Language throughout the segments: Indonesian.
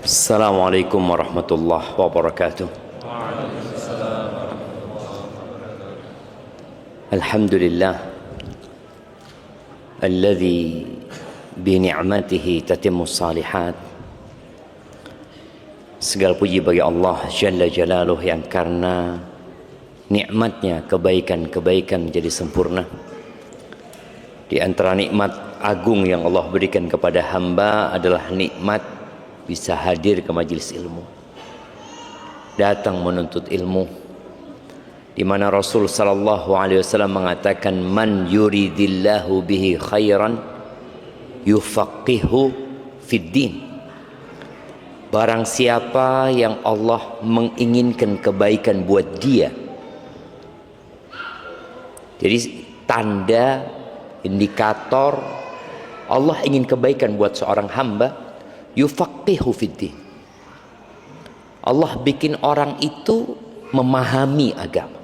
Assalamualaikum warahmatullahi wabarakatuh. Alhamdulillah alladzi bi ni'matihi tatimmus salihat. Segala puji bagi Allah Jalla Jalaluh yang karena nikmatnya kebaikan-kebaikan menjadi sempurna. Di antara nikmat agung yang Allah berikan kepada hamba adalah nikmat bisa hadir ke majelis ilmu, datang menuntut ilmu, di mana Rasul sallallahu alaihi wasallam mengatakan, man yuridillahu bihi khairan yufaqihu fid din. Barang siapa yang Allah menginginkan kebaikan buat dia, jadi tanda, indikator Allah ingin kebaikan buat seorang hamba, yufaqihu fiddin. Allah bikin orang itu memahami agama,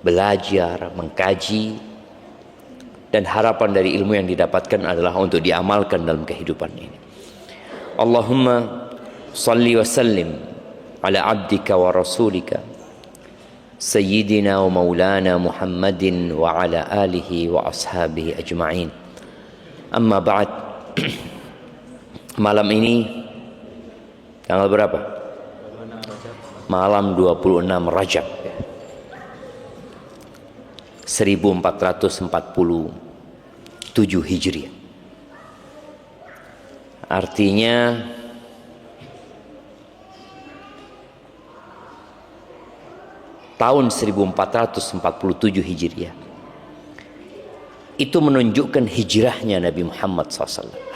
belajar, mengkaji, dan harapan dari ilmu yang didapatkan adalah untuk diamalkan dalam kehidupan ini. Allahumma salli wa sallim ala abdika wa rasulika Sayyidina wa maulana Muhammadin wa ala alihi wa ashabihi ajma'in. Amma ba'd. Malam ini tanggal berapa? Malam 26 Rajab 1447 Hijriah. Artinya tahun 1447 Hijriah itu menunjukkan hijrahnya Nabi Muhammad SAW.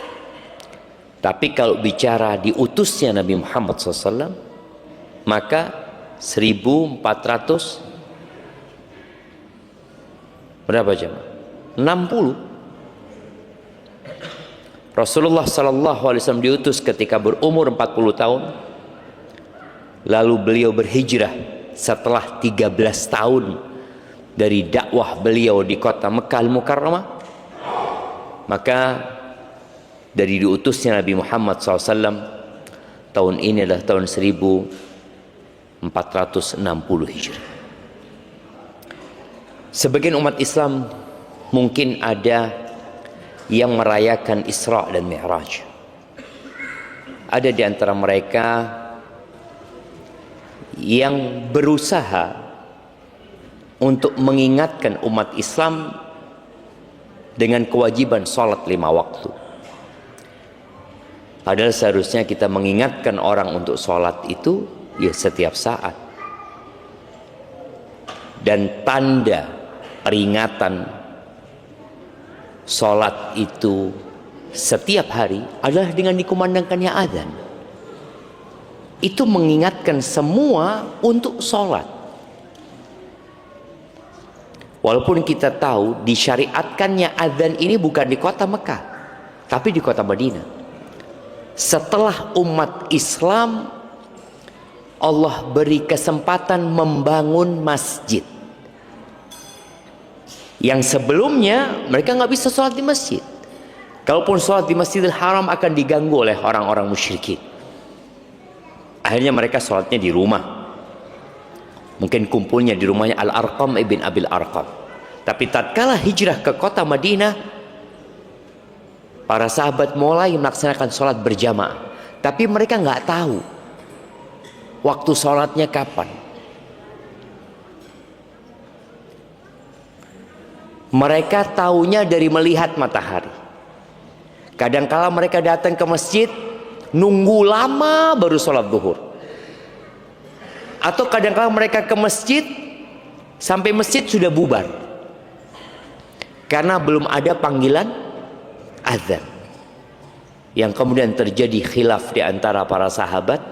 Tapi kalau bicara diutusnya Nabi Muhammad SAW, maka 1400 berapa jam? 60. Rasulullah SAW diutus ketika berumur 40 tahun, lalu beliau berhijrah setelah 13 tahun dari dakwah beliau di kota Mekkah Al-Mukarramah. Maka dari diutusnya Nabi Muhammad SAW, tahun ini adalah tahun 1460 Hijriah. Sebagian umat Islam mungkin ada yang merayakan Isra dan Mi'raj. Ada di antara mereka yang berusaha untuk mengingatkan umat Islam dengan kewajiban sholat 5 waktu. Padahal seharusnya kita mengingatkan orang untuk sholat itu ya setiap saat. Dan tanda peringatan sholat itu setiap hari adalah dengan dikumandangkannya azan. Itu mengingatkan semua untuk sholat. Walaupun kita tahu disyariatkannya azan ini bukan di kota Mekah, tapi di kota Madinah. Setelah umat Islam, Allah beri kesempatan membangun masjid. Yang sebelumnya mereka nggak bisa sholat di masjid. Kalaupun sholat di Masjidil Haram akan diganggu oleh orang-orang musyrikin. Akhirnya mereka sholatnya di rumah. Mungkin kumpulnya di rumahnya Al-Arqam ibn Abil Arqam. Tapi tatkala hijrah ke kota Madinah, para sahabat mulai melaksanakan sholat berjamaah. Tapi mereka nggak tahu waktu sholatnya kapan. Mereka taunya dari melihat matahari. Kadangkala mereka datang ke masjid, nunggu lama baru sholat zuhur. Atau kadangkala mereka ke masjid, sampai masjid sudah bubar. Karena belum ada panggilan azan. Yang kemudian terjadi khilaf di antara para sahabat,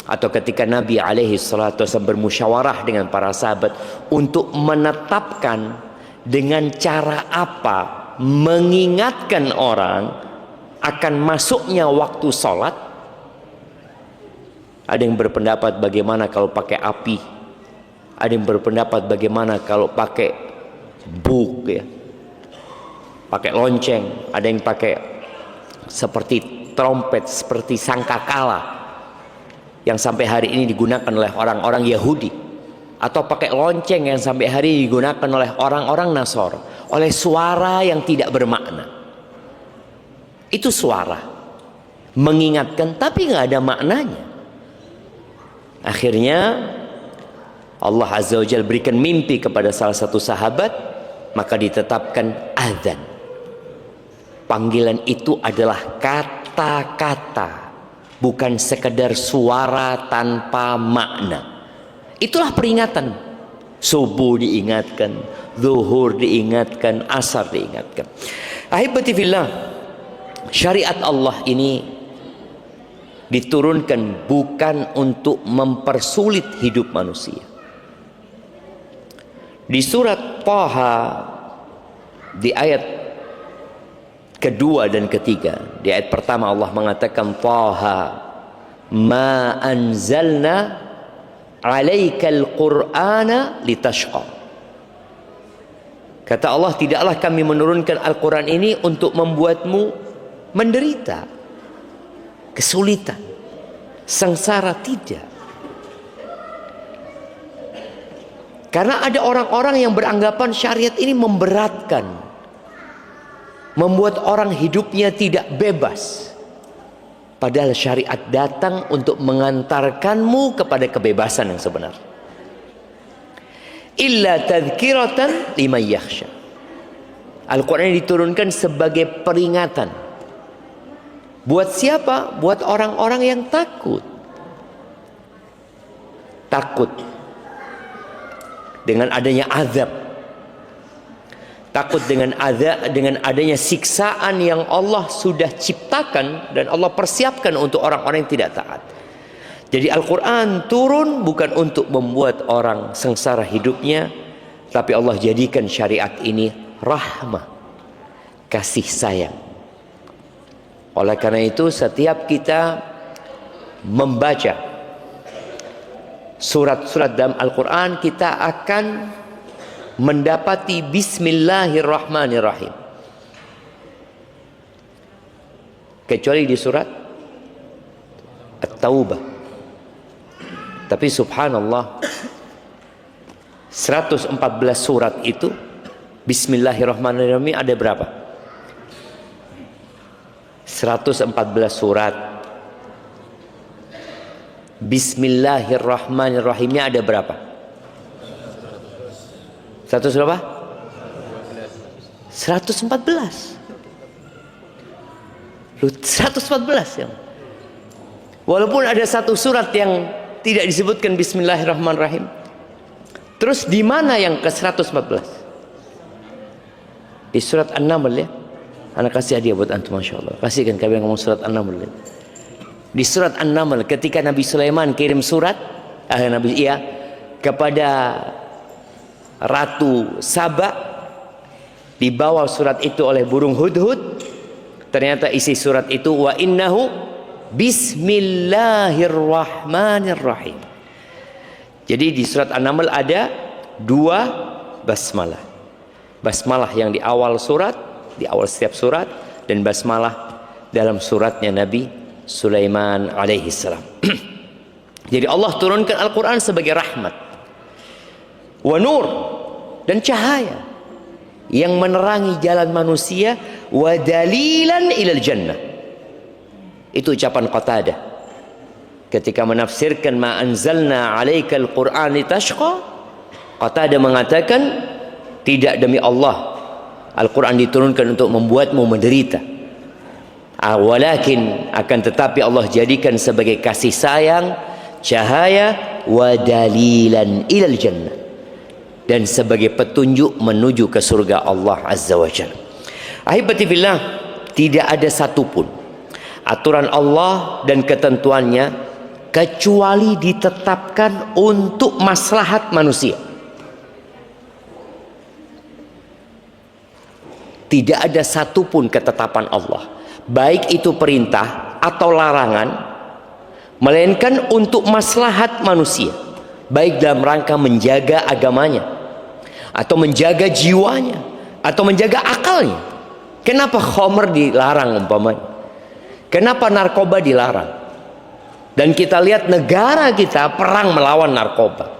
atau ketika Nabi SAW bermusyawarah dengan para sahabat untuk menetapkan dengan cara apa mengingatkan orang akan masuknya waktu sholat. Ada yang berpendapat bagaimana kalau pakai api, ada yang berpendapat bagaimana kalau pakai buk ya, pakai lonceng, ada yang pakai seperti trompet, seperti sangkakala yang sampai hari ini digunakan oleh orang-orang Yahudi, atau pakai lonceng yang sampai hari ini digunakan oleh orang-orang Nasor, oleh suara yang tidak bermakna. Itu suara mengingatkan tapi nggak ada maknanya. Akhirnya Allah Azza wa Jalla berikan mimpi kepada salah satu sahabat, maka ditetapkan azan. Panggilan itu adalah kata-kata, bukan sekedar suara tanpa makna. Itulah peringatan. Subuh diingatkan, zuhur diingatkan, asar diingatkan. Ahibati fillah, syariat Allah ini diturunkan bukan untuk mempersulit hidup manusia. Di surat Thaha di ayat kedua dan ketiga, di ayat pertama Allah mengatakan Thaha ma anzalna alaikal qur'ana litashqa. Kata Allah, tidaklah kami menurunkan Al-Quran ini untuk membuatmu menderita, kesulitan, sengsara, tidak. Karena ada orang-orang yang beranggapan syariat ini memberatkan, membuat orang hidupnya tidak bebas. Padahal syariat datang untuk mengantarkanmu kepada kebebasan yang sebenar. Illa tadhkiratan liman yakhsha. Al-Quran diturunkan sebagai peringatan. Buat siapa? Buat orang-orang yang takut. Takut dengan adanya azab. Takut dengan adanya siksaan yang Allah sudah ciptakan dan Allah persiapkan untuk orang-orang yang tidak taat. Jadi Al-Quran turun bukan untuk membuat orang sengsara hidupnya, tapi Allah jadikan syariat ini rahmah, kasih sayang. Oleh karena itu setiap kita membaca surat-surat dalam Al-Quran, kita akan mendapati Bismillahirrahmanirrahim. Kecuali di surat At-Taubah. Tapi subhanallah, 114 surat itu Bismillahirrahmanirrahim ada berapa? 114 surat. Bismillahirrahmanirrahimnya ada berapa? 100 berapa? 114. 114 ya. Walaupun ada satu surat yang tidak disebutkan Bismillahirrahmanirrahim. Terus di mana yang ke 114? Di surat An-Naml ya. Anak kasih hadiah buat antum, Masya Allah. Kasihkan kami ngomong surat An-Naml ya. Di surat An-Naml ketika Nabi Sulaiman kirim surat kepada Ratu Saba, dibawa surat itu oleh burung hudhud. Ternyata isi surat itu wa innahu Bismillahirrahmanirrahim. Jadi di surat An-Naml ada 2 basmalah. Basmalah yang di awal surat, di awal setiap surat, dan basmalah dalam suratnya Nabi Sulaiman alaihi salam. Jadi Allah turunkan Al-Quran sebagai rahmat, wa nur, dan cahaya yang menerangi jalan manusia, wa dalilan ilal jannah. Itu ucapan Qatadah ketika menafsirkan ma anzalna alaikal Qur'an litashqa. Qatadah mengatakan, tidak, demi Allah, Al-Quran diturunkan untuk membuatmu menderita. Walakin, akan tetapi Allah jadikan sebagai kasih sayang, cahaya, wa dalilan ilal jannah, dan sebagai petunjuk menuju ke surga Allah Azza wa Jalla. Ahibati fillah, tidak ada satupun aturan Allah dan ketentuannya kecuali ditetapkan untuk maslahat manusia. Tidak ada satupun ketetapan Allah, baik itu perintah atau larangan, melainkan untuk maslahat manusia, baik dalam rangka menjaga agamanya, atau menjaga jiwanya, atau menjaga akalnya. Kenapa khamr dilarang umpamanya? Kenapa narkoba dilarang? Dan kita lihat negara kita perang melawan narkoba.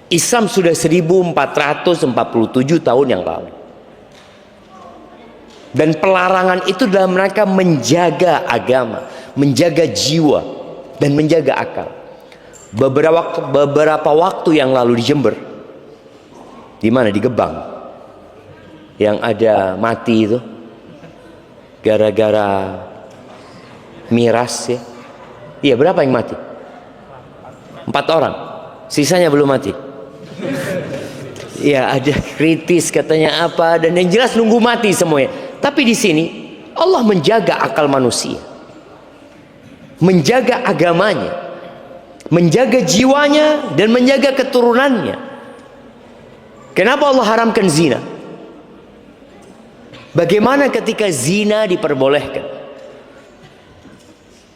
Islam sudah 1447 tahun yang lalu. Dan pelarangan itu dalam rangka menjaga agama, menjaga jiwa, dan menjaga akal. Beberapa waktu yang lalu di Jember, di mana, di Gebang, yang ada mati itu gara-gara miras ya. Iya, berapa yang mati? 4 orang, sisanya belum mati. Ya, ada kritis katanya apa, dan yang jelas nunggu mati semuanya. Tapi di sini Allah menjaga akal manusia, menjaga agamanya, menjaga jiwanya, dan menjaga keturunannya. Kenapa Allah haramkan zina? Bagaimana ketika zina diperbolehkan?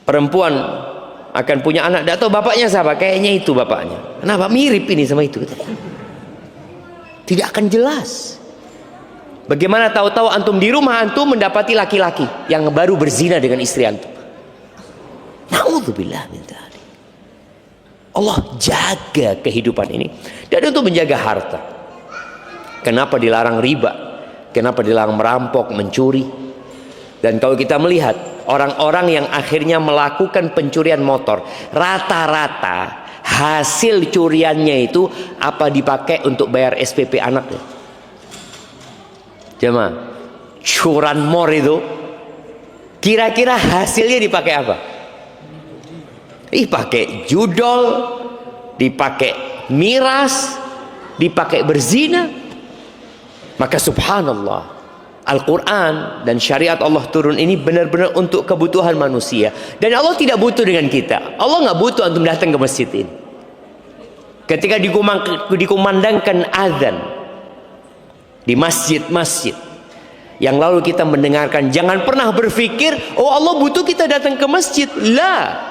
Perempuan akan punya anak, tidak tahu bapaknya siapa, kayaknya itu bapaknya. Kenapa mirip ini sama itu? Tidak akan jelas. Bagaimana tahu-tahu antum di rumah antum mendapati laki-laki yang baru berzina dengan istri antum? Na'udzubillah min dzalik. Allah jaga kehidupan ini dan untuk menjaga harta. Kenapa dilarang riba? Kenapa dilarang merampok, mencuri? Dan kalau kita melihat orang-orang yang akhirnya melakukan pencurian motor, rata-rata hasil curiannya itu apa dipakai untuk bayar SPP anaknya? Jemaah, curanmor itu kira-kira hasilnya dipakai apa? Dipakai judol, dipakai miras, dipakai berzina. Maka subhanallah, Al-Quran dan syariat Allah turun ini benar-benar untuk kebutuhan manusia. Dan Allah tidak butuh dengan kita. Allah nggak butuh antum datang ke masjid ini. Ketika dikumandangkan azan di masjid-masjid yang lalu kita mendengarkan, jangan pernah berpikir, oh Allah butuh kita datang ke masjid. La.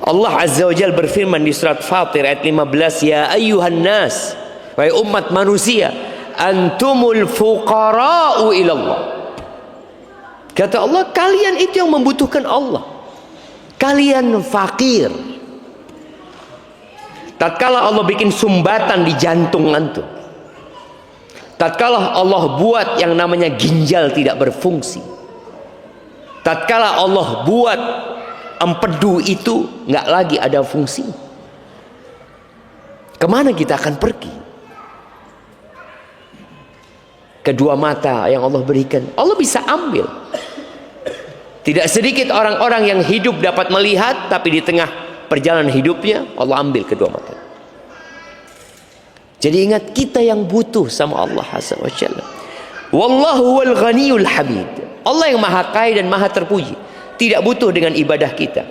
Allah Azza wa Jalla berfirman di surat Fatir ayat 15, ya ayyuhan nas, wahai umat manusia, antumul fuqara'u ilallah. Kata Allah, kalian itu yang membutuhkan Allah. Kalian fakir. Tatkala Allah bikin sumbatan di jantung antum, tatkala Allah buat yang namanya ginjal tidak berfungsi, tatkala Allah buat empedu itu nggak lagi ada fungsi, kemana kita akan pergi? Kedua mata yang Allah berikan, Allah bisa ambil. Tidak sedikit orang-orang yang hidup dapat melihat, tapi di tengah perjalanan hidupnya Allah ambil kedua mata. Jadi ingat, kita yang butuh sama Allah Azza wa Jalla. Wallahu wal ghaniyul hamid. Allah yang maha kaya dan maha terpuji, tidak butuh dengan ibadah kita.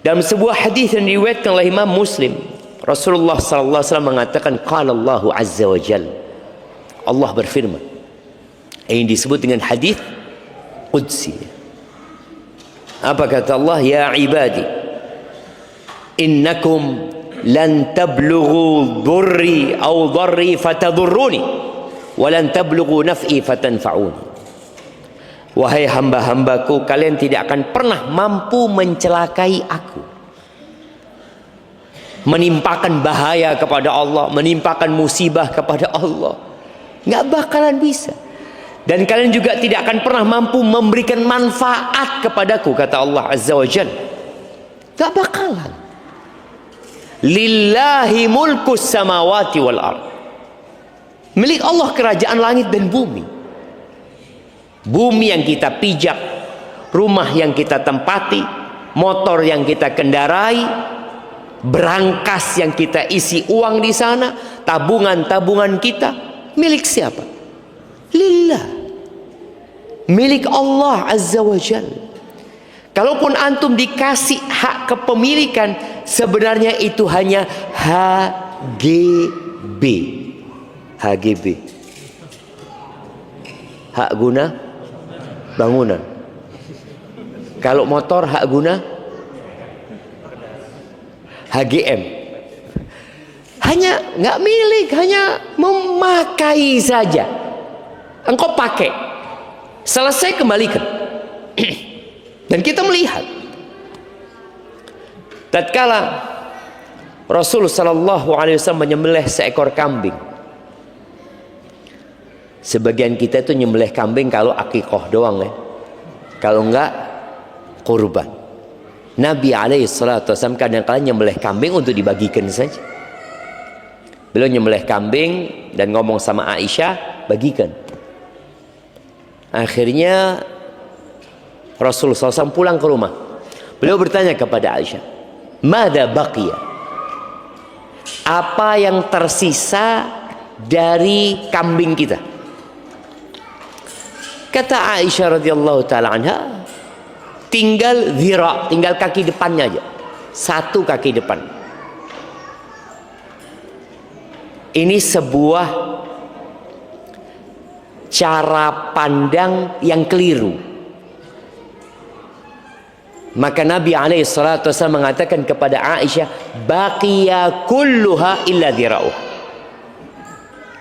Dalam sebuah hadis yang diriwayatkan oleh Imam Muslim, Rasulullah sallallahu alaihi wasallam mengatakan, qala Allahu Azza wa Jalla, Allah berfirman. Ini disebut dengan hadis qudsi. Apa kata Allah? Ya ibadi, innakum lan tablughu dhurri aw dharri fatadurruni wa lan tablughu naf'i fatanfa'uni. Wahai hamba-hambaku, kalian tidak akan pernah mampu mencelakai aku, menimpakan bahaya kepada Allah, menimpakan musibah kepada Allah. Nggak bakalan bisa. Dan kalian juga tidak akan pernah mampu memberikan manfaat kepadaku, kata Allah Azza wa Jalla. Nggak bakalan. Lillahi mulkus samawati wal ard. Milik Allah kerajaan langit dan bumi. Bumi yang kita pijak, rumah yang kita tempati, motor yang kita kendarai, berangkas yang kita isi uang di sana, tabungan-tabungan kita, milik siapa? Lillah. Milik Allah Azza wa Jalla. Kalaupun antum dikasih hak kepemilikan, sebenarnya itu hanya HGB. HGB. Hak guna bangunan. Kalau motor hak guna HGM. Hanya nggak milik, hanya memakai saja. Engkau pakai, selesai kembalikan. Dan kita melihat tatkala Rasul sallallahu alaihi wasallam menyembelih seekor kambing. Sebagian kita itu nyembelih kambing kalau akikah doang ya. Kalau enggak kurban. Nabi alaihi salatu wasallam kadang-kadang nyembelih kambing untuk dibagikan saja. Beliau nyembelih kambing dan ngomong sama Aisyah, bagikan. Akhirnya Rasulullah SAW pulang ke rumah. Beliau bertanya kepada Aisyah, "Mada baqiya?" Apa yang tersisa dari kambing kita? Kata Aisyah radhiyallahu taala anha, tinggal dhira, tinggal kaki depannya aja. Satu kaki depan. Ini sebuah cara pandang yang keliru. Maka Nabi alaihi salatu wasallam mengatakan kepada Aisyah, baqiya kulluha illa dhira'uh.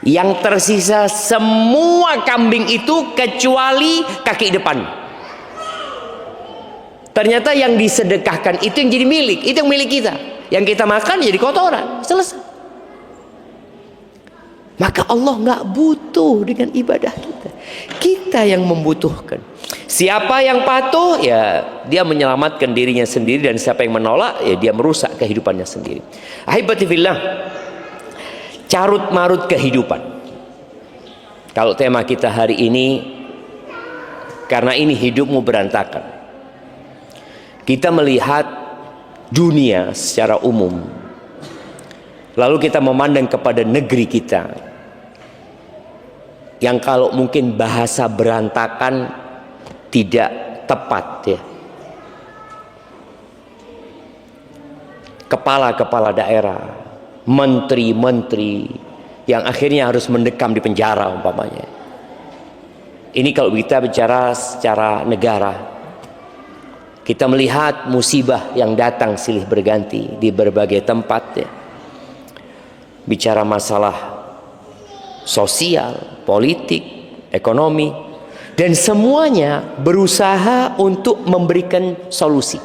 Yang tersisa semua kambing itu kecuali kaki depan. Ternyata yang disedekahkan itu yang jadi milik, itu yang milik kita. Yang kita makan jadi kotoran, selesai. Maka Allah nggak butuh dengan ibadah kita. Kita yang membutuhkan. Siapa yang patuh, ya dia menyelamatkan dirinya sendiri, dan siapa yang menolak, ya dia merusak kehidupannya sendiri. Ahibati fillah, carut marut kehidupan. Kalau tema kita hari ini, karena ini hidupmu berantakan. Kita melihat dunia secara umum. Lalu kita memandang kepada negeri kita, yang kalau mungkin bahasa berantakan tidak tepat ya. Kepala-kepala daerah, menteri-menteri yang akhirnya harus mendekam di penjara umpamanya. Ini kalau kita bicara secara negara. Kita melihat musibah yang datang silih berganti di berbagai tempat ya. Bicara masalah sosial, politik, ekonomi, dan semuanya berusaha untuk memberikan solusi.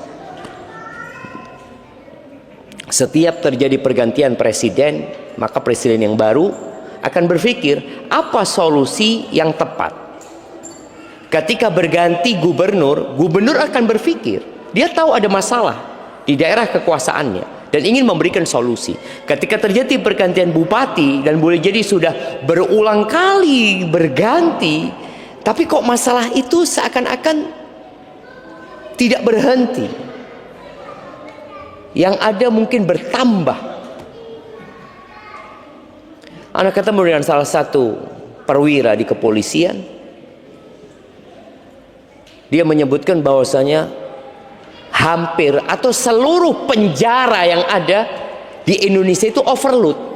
Setiap terjadi pergantian presiden, maka presiden yang baru akan berpikir apa solusi yang tepat. Ketika berganti gubernur, gubernur akan berpikir, dia tahu ada masalah di daerah kekuasaannya dan ingin memberikan solusi. Ketika terjadi pergantian bupati, dan boleh jadi sudah berulang kali berganti, tapi kok masalah itu seakan-akan tidak berhenti. Yang ada mungkin bertambah. Anak ketemu dengan salah satu perwira di kepolisian. Dia menyebutkan bahwasanya hampir atau seluruh penjara yang ada di Indonesia itu overload.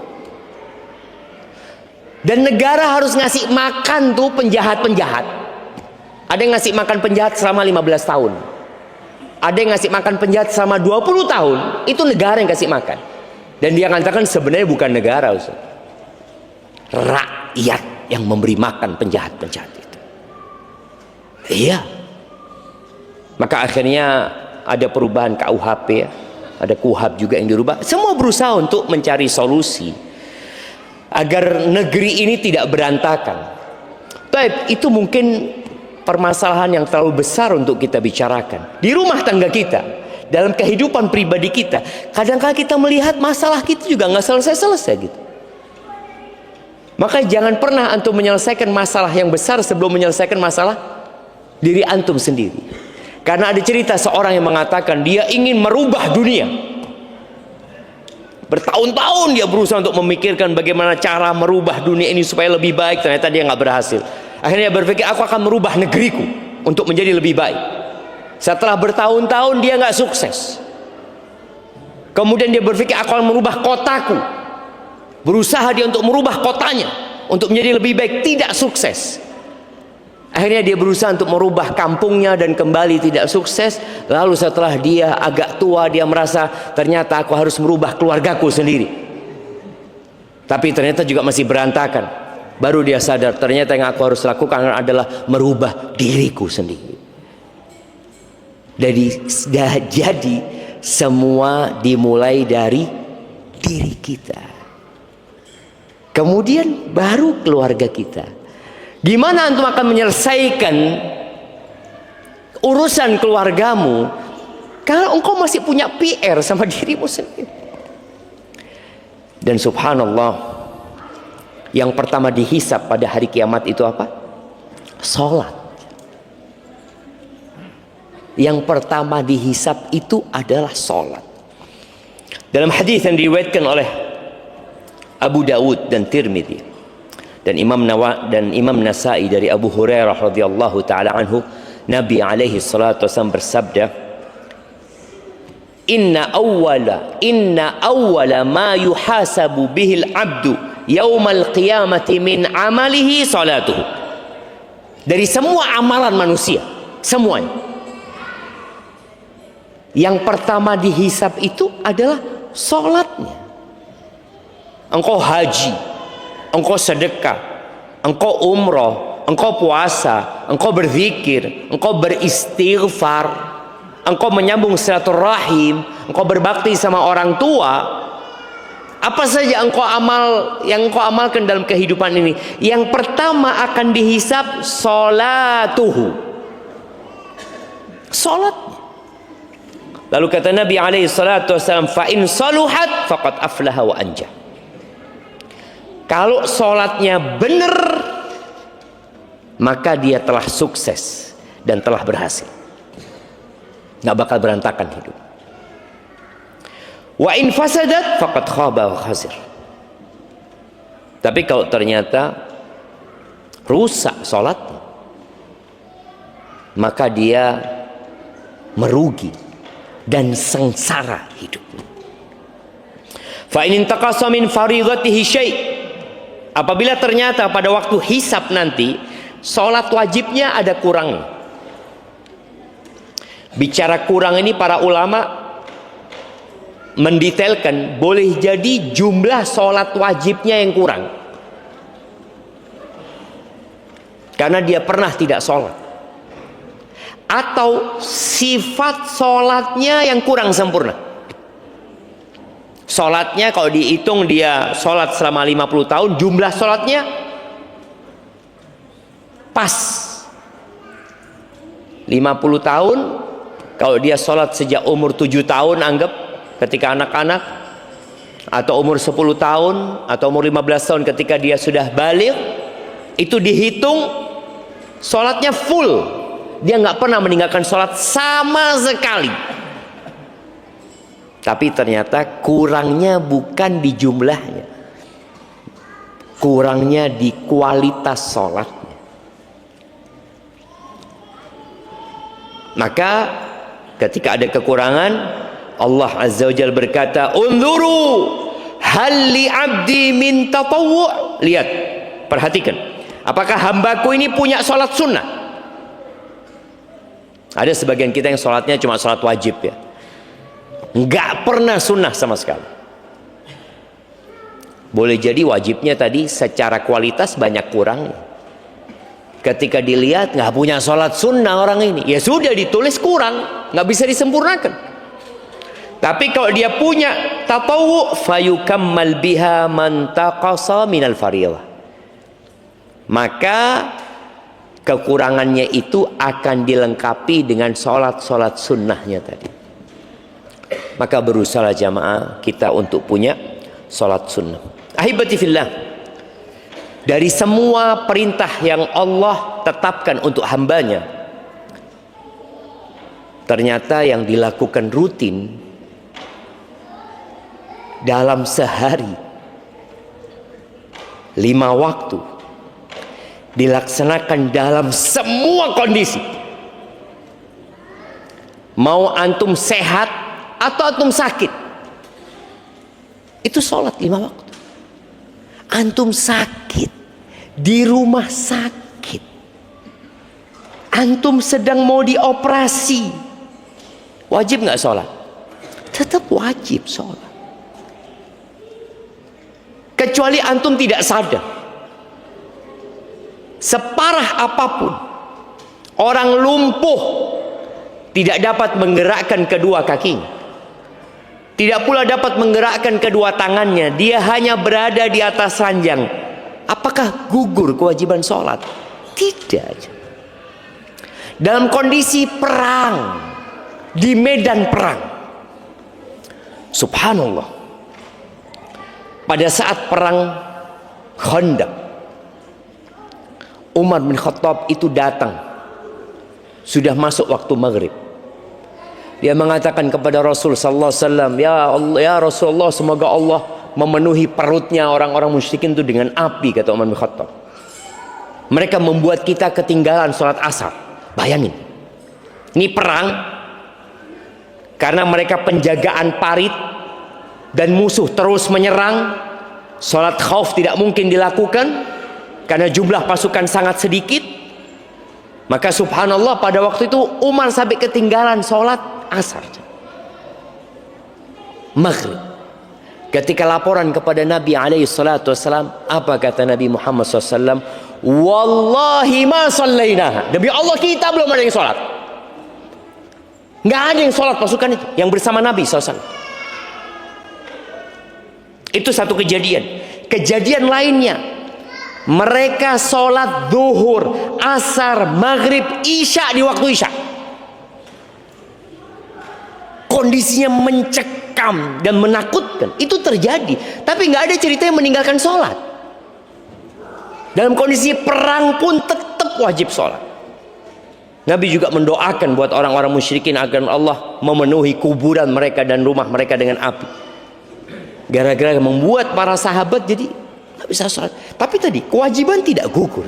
Dan negara harus ngasih makan tuh penjahat-penjahat. Ada yang ngasih makan penjahat selama 15 tahun. Ada yang ngasih makan penjahat selama 20 tahun. Itu negara yang kasih makan. Dan dia mengatakan sebenarnya bukan negara, Ustaz. Rakyat yang memberi makan penjahat-penjahat itu. Iya. Maka akhirnya ada perubahan KUHP ya. Ada KUHP juga yang dirubah. Semua berusaha untuk mencari solusi agar negeri ini tidak berantakan. Baik, itu mungkin permasalahan yang terlalu besar untuk kita bicarakan. Di rumah tangga kita, dalam kehidupan pribadi kita, kadang-kadang kita melihat masalah kita juga nggak selesai-selesai gitu. Maka jangan pernah antum menyelesaikan masalah yang besar sebelum menyelesaikan masalah diri antum sendiri. Karena ada cerita seorang yang mengatakan dia ingin merubah dunia. Bertahun-tahun dia berusaha untuk memikirkan bagaimana cara merubah dunia ini supaya lebih baik. Ternyata dia nggak berhasil. Akhirnya dia berpikir, aku akan merubah negeriku untuk menjadi lebih baik. Setelah bertahun-tahun dia nggak sukses. Kemudian dia berpikir, aku akan merubah kotaku. Berusaha dia untuk merubah kotanya untuk menjadi lebih baik, tidak sukses. Akhirnya dia berusaha untuk merubah kampungnya dan kembali tidak sukses. Lalu setelah dia agak tua, dia merasa ternyata aku harus merubah keluargaku sendiri. Tapi ternyata juga masih berantakan. Baru dia sadar ternyata yang aku harus lakukan adalah merubah diriku sendiri. Jadi semua dimulai dari diri kita. Kemudian baru keluarga kita. Gimana antum akan menyelesaikan urusan keluargamu kalau engkau masih punya PR sama dirimu sendiri? Dan subhanallah, yang pertama dihisap pada hari kiamat itu apa? Salat. Yang pertama dihisap itu adalah salat. Dalam hadis yang diriwayatkan oleh Abu Dawud dan Tirmidzi dan Imam Nasa'i dari Abu Hurairah radhiyallahu taala anhu, Nabi alaihi salatu wasallam bersabda, Inna awwala ma yuhasabu bihil abdu yaumal qiyamati min amalihi salatuhu. Dari semua amalan manusia, semuanya, yang pertama dihisab itu adalah salatnya. Engkau haji, engkau sedekah, engkau umroh, engkau puasa, engkau berzikir, engkau beristighfar, engkau menyambung silaturahim, engkau berbakti sama orang tua, apa saja yang engkau amalkan dalam kehidupan ini, yang pertama akan dihisab salatuhu, salatnya. Lalu kata Nabi alaihi salatu wasallam, fa in saluhat faqad aflaha wa anja. Kalau salatnya benar, maka dia telah sukses dan telah berhasil. Nggak bakal berantakan hidup. Wa in fasadat faqad khaba wa khasir. Tapi kalau ternyata rusak salatnya, maka dia merugi dan sengsara hidupnya. Fa in intaqasa min fariidatihi syai', apabila ternyata pada waktu hisab nanti salat wajibnya ada kurang. Bicara kurang ini para ulama mendetailkan, boleh jadi jumlah salat wajibnya yang kurang karena dia pernah tidak salat, atau sifat salatnya yang kurang sempurna. Salatnya kalau dihitung dia salat selama 50 tahun, jumlah salatnya pas 50 tahun. Kalau dia salat sejak umur 7 tahun, anggap ketika anak-anak, atau umur 10 tahun, atau umur 15 tahun ketika dia sudah baligh, itu dihitung salatnya full. Dia nggak pernah meninggalkan salat sama sekali. Tapi ternyata kurangnya bukan di jumlahnya, kurangnya di kualitas salatnya. Maka ketika ada kekurangan, Allah Azza wa Jalla berkata, unzuru hal li abdi min tatawwu'. Lihat, perhatikan, apakah hambaku ini punya salat sunnah? Ada sebagian kita yang salatnya cuma salat wajib ya, nggak pernah sunnah sama sekali. Boleh jadi wajibnya tadi secara kualitas banyak kurangnya. Ketika dilihat nggak punya sholat sunnah orang ini, ya sudah ditulis kurang, nggak bisa disempurnakan. Tapi kalau dia punya tatawwu, fayukammal biha man taqasa minal fardhiyah, maka kekurangannya itu akan dilengkapi dengan sholat sunnahnya tadi. Maka berusaha jamaah kita untuk punya sholat sunnah. Ahibati fillah, dari semua perintah yang Allah tetapkan untuk hambanya, ternyata yang dilakukan rutin dalam sehari 5 waktu, dilaksanakan dalam semua kondisi, mau antum sehat atau antum sakit, itu sholat 5 waktu. Antum sakit, di rumah sakit, antum sedang mau dioperasi, wajib nggak sholat? Tetap wajib sholat. Kecuali antum tidak sadar, separah apapun, orang lumpuh tidak dapat menggerakkan kedua kakinya, tidak pula dapat menggerakkan kedua tangannya, dia hanya berada di atas ranjang. Apakah gugur kewajiban sholat? Tidak. Dalam kondisi perang, di medan perang, subhanallah, pada saat perang Khandaq, Umar bin Khattab itu datang, sudah masuk waktu maghrib. Dia mengatakan kepada Rasul sallallahu alaihi wasallam, ya Rasulullah, semoga Allah memenuhi perutnya orang-orang musyrikin itu dengan api, kata Umar bin Khattab. Mereka membuat kita ketinggalan sholat asar. Bayangin, ini perang karena mereka penjagaan parit dan musuh terus menyerang. Sholat khauf tidak mungkin dilakukan karena jumlah pasukan sangat sedikit. Maka subhanallah, pada waktu itu Umar sampai ketinggalan sholat asar, maghrib. Ketika laporan kepada Nabi alaihi salatu wassalam, apa kata Nabi Muhammad SAW? Wallahi ma sallaina. Demi Allah, kita belum ada yang sholat. Nggak ada yang sholat pasukan itu yang bersama Nabi SAW. Itu satu kejadian. Kejadian lainnya, mereka sholat zuhur, asar, maghrib, isya di waktu isya. Kondisinya mencekam dan menakutkan. Itu terjadi, tapi nggak ada cerita yang meninggalkan sholat. Dalam kondisi perang pun tetap wajib sholat. Nabi juga mendoakan buat orang-orang musyrikin agar Allah memenuhi kuburan mereka dan rumah mereka dengan api. Gara-gara membuat para sahabat jadi nggak bisa sholat. Tapi tadi kewajiban tidak gugur.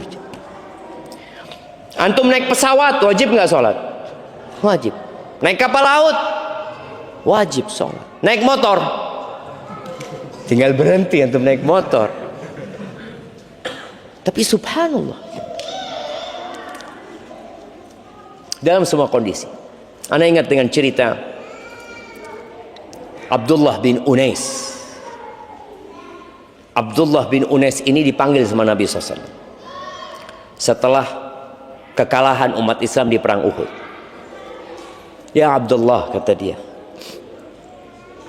Antum naik pesawat wajib nggak sholat? Wajib. Naik kapal laut wajib sholat. Naik motor tinggal berhenti antum naik motor. Tapi subhanallah, dalam semua kondisi. Anda ingat dengan cerita Abdullah bin Unais. Abdullah bin Unais ini dipanggil sama Nabi SAW setelah kekalahan umat Islam di perang Uhud. Ya Abdullah, kata dia,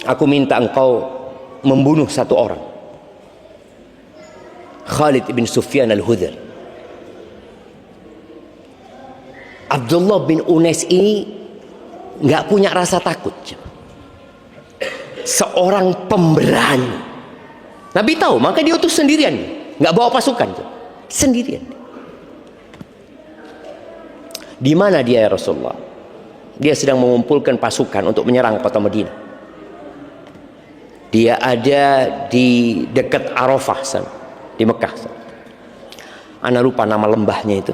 aku minta engkau membunuh satu orang, Khalid bin Sufyan al-Hudhali. Abdullah bin Unais ini nggak punya rasa takut, seorang pemberani. Nabi tahu, maka dia utus sendirian, nggak bawa pasukan, sendirian. Di mana dia ya Rasulullah? Dia sedang mengumpulkan pasukan untuk menyerang kota Madinah. Dia ada di dekat Arafah sana, di Mekah sana. Ana lupa nama lembahnya itu.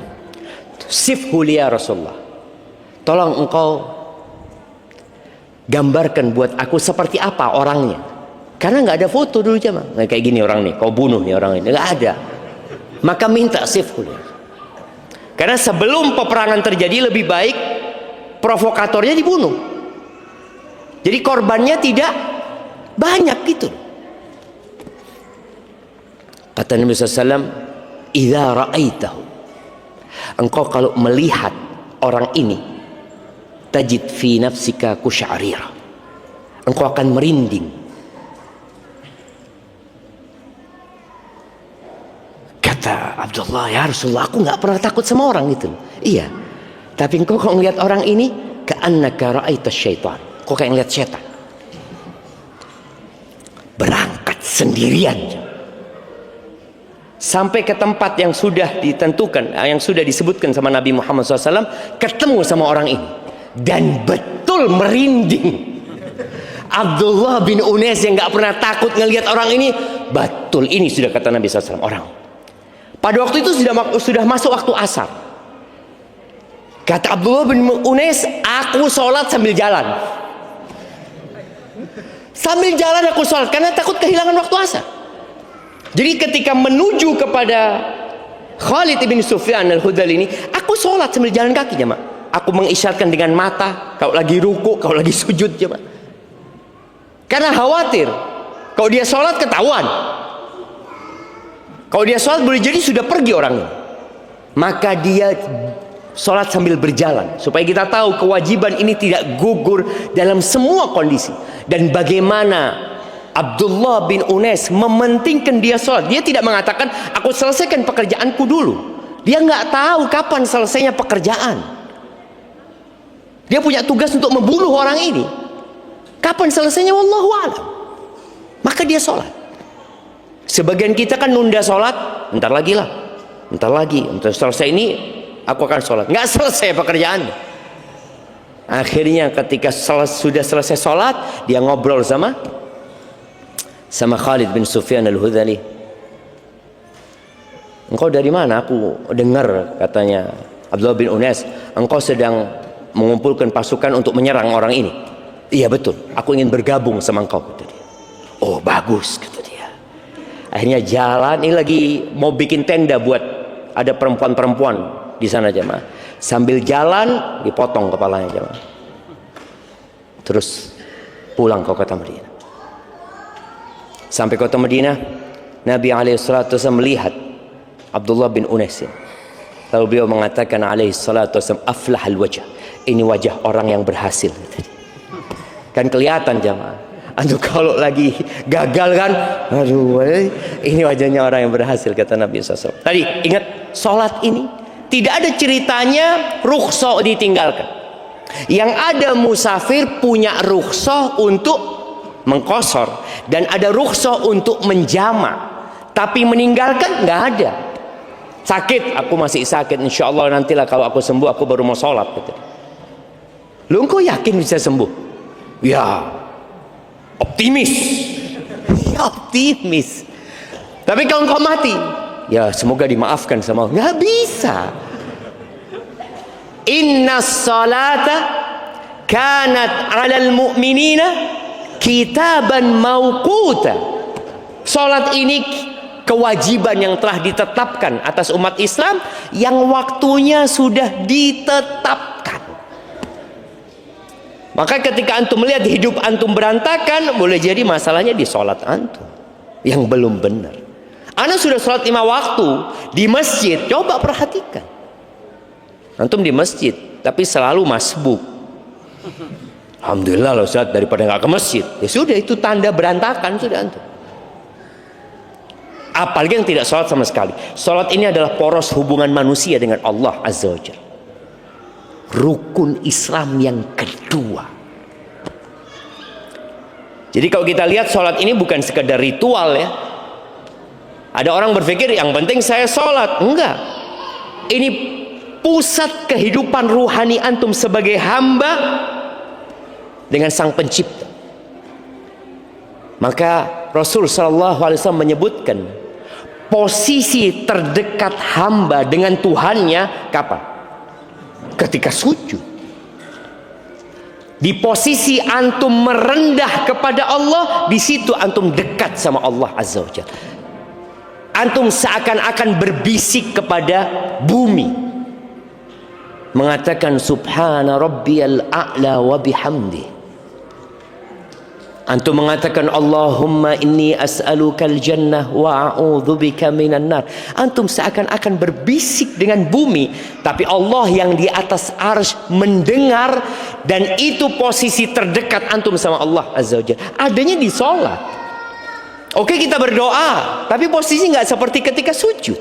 Sifhu li ya Rasulullah, tolong engkau gambarkan buat aku seperti apa orangnya. Karena nggak ada foto dulu jemaah. Nah, kayak gini orang nih, kau bunuh nih orang ini, nggak ada. Maka minta sifhu. Karena sebelum peperangan terjadi lebih baik provokatornya dibunuh. Jadi korbannya tidak banyak gitu. Kata Nabi SAW, "Idza ra'aitahu." Engkau kalau melihat orang ini, tajid fi nafsika kusya'rira. Engkau akan merinding. Kata Abdullah, ya Rasulullah, aku nggak pernah takut sama orang gitu. Iya, tapi engkau kalau ngelihat orang ini, ka'annaka ra'aita syaitan. Kau kayak ngelihat setan. Berangkat sendirian sampai ke tempat yang sudah ditentukan, yang sudah disebutkan sama Nabi Muhammad SAW. Ketemu sama orang ini dan betul merinding. Abdullah bin Unais yang nggak pernah takut ngelihat orang ini, betul ini sudah kata Nabi SAW orang. Pada waktu itu sudah masuk waktu asar. Kata Abdullah bin Unais, aku sholat sambil jalan. Sambil jalan aku sholat karena takut kehilangan waktu asar. Jadi ketika menuju kepada Khalid bin Sufyan al-Hudhali ini, aku sholat sambil jalan kaki jemaah. Aku mengisyaratkan dengan mata, kalau lagi ruku, kalau lagi sujud jemaah. Karena khawatir kalau dia sholat ketahuan. Kalau dia sholat boleh jadi sudah pergi orangnya. Maka dia Sholat sambil berjalan, supaya kita tahu kewajiban ini tidak gugur dalam semua kondisi. Dan bagaimana Abdullah bin Unais mementingkan dia sholat. Dia tidak mengatakan, aku selesaikan pekerjaanku dulu. Dia nggak tahu kapan selesainya pekerjaan. Dia punya tugas untuk membunuh orang ini. Kapan selesainya? Wallahu a'lam. Maka dia sholat. Sebagian kita kan nunda sholat, bentar lagi lah, bentar lagi, untuk selesai ini aku akan sholat. Nggak selesai pekerjaan. Akhirnya ketika sudah selesai sholat, dia ngobrol sama Khalid bin Sufyan al-Hudhali. Engkau dari mana? Aku dengar, katanya Abdullah bin Unais, engkau sedang mengumpulkan pasukan untuk menyerang orang ini. Iya betul, aku ingin bergabung sama engkau, kata dia. Oh bagus, kata dia. Akhirnya jalan, ini lagi mau bikin tenda buat ada perempuan-perempuan di sana jemaah. Sambil jalan dipotong kepalanya jemaah. Terus pulang ke kota Madinah. Sampai kota Madinah, Nabi alaihissalatu wassalam melihat Abdullah bin Unais. Lalu beliau mengatakan alaihissalatu wassalam, aflahal wajah. Ini wajah orang yang berhasil. Kan kelihatan jemaah. Antum kalau lagi gagal kan, aduh, ini wajahnya orang yang berhasil, kata Nabi SAW. Tadi ingat, sholat ini tidak ada ceritanya rukhsah ditinggalkan. Yang ada musafir punya rukhsah untuk mengqasar dan ada rukhsah untuk menjama, tapi meninggalkan nggak ada. Sakit, aku masih sakit, insya Allah nantilah kalau aku sembuh aku baru mau sholat. Lu engkau yakin bisa sembuh? Ya, optimis. Ya, optimis. Tapi kalau engkau mati, ya semoga dimaafkan sama Allah. Nggak bisa. Inna salata kanat 'alal mu'minina kitaban mauquta. Salat ini kewajiban yang telah ditetapkan atas umat Islam yang waktunya sudah ditetapkan. Maka ketika antum melihat hidup antum berantakan, boleh jadi masalahnya di sholat antum yang belum benar. Anda sudah sholat 5 waktu di masjid, coba perhatikan. Antum di masjid, tapi selalu masbuk. Alhamdulillah loh Ustaz, daripada nggak ke masjid. Ya sudah, itu tanda berantakan sudah antum. Apalagi yang tidak sholat sama sekali. Sholat ini adalah poros hubungan manusia dengan Allah Azza wa Jalla. Rukun Islam yang kedua. Jadi kalau kita lihat sholat ini bukan sekedar ritual ya. Ada orang berpikir yang penting saya sholat. Enggak. Ini pusat kehidupan ruhani antum sebagai hamba dengan Sang Pencipta. Maka Rasul sallallahu alaihi wasallam menyebutkan posisi terdekat hamba dengan Tuhannya kapan? Ketika sujud. Di posisi antum merendah kepada Allah, di situ antum dekat sama Allah Azza wa Jalla. Antum seakan-akan berbisik kepada bumi, mengatakan subhana rabbiyal a'la wa bihamdi. Antum mengatakan Allahumma inni as'alukal jannah wa a'udzubika minan nar. Antum seakan-akan berbisik dengan bumi, tapi Allah yang di atas arsy mendengar, dan itu posisi terdekat antum sama Allah Azza wa Jalla. Adanya di sholat. Oke, kita berdoa, tapi posisi nggak seperti ketika sujud.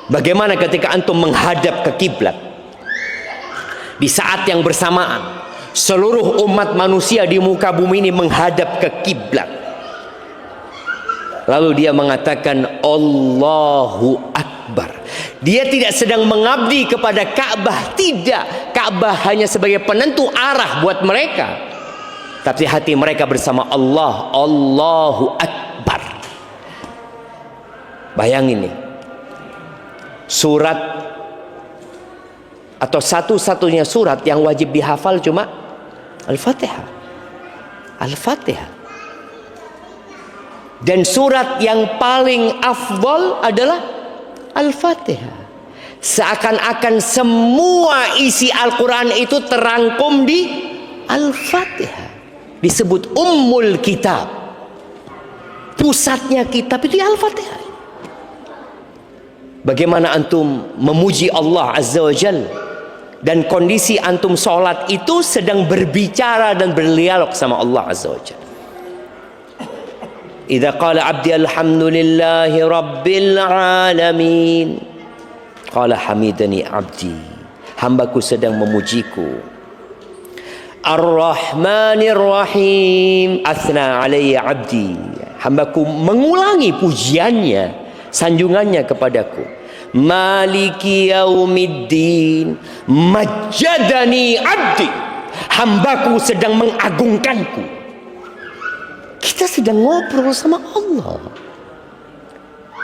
Bagaimana ketika antum menghadap ke kiblat? Di saat yang bersamaan seluruh umat manusia di muka bumi ini menghadap ke kiblat. Lalu dia mengatakan Allahu Akbar. Dia tidak sedang mengabdi kepada Ka'bah, tidak. Ka'bah hanya sebagai penentu arah buat mereka, tapi hati mereka bersama Allah. Allahu Akbar. Bayangin nih, surat atau satu-satunya surat yang wajib dihafal cuma Al-Fatihah. Al-Fatihah. Dan surat yang paling afdal adalah Al-Fatihah. Seakan-akan semua isi Al-Quran itu terangkum di Al-Fatihah. Disebut Ummul Kitab. Pusatnya kitab itu Al-Fatihah. bagaimana antum memuji Allah Azza wa Jal, dan kondisi antum sholat itu sedang berbicara dan berdialog sama Allah Azza wa Jal. Idza qala abdi alhamdulillahi rabbil alamin, qala hamidani abdi, hambaku sedang memujiku. Ar-Rahmanir Rahim, athna alayya abdi, hambaku mengulangi pujiannya, sanjungannya kepadaku. Maliki yaumiddin, majjadani abdi, hambaku sedang mengagungkanku. Kita sedang ngobrol sama Allah.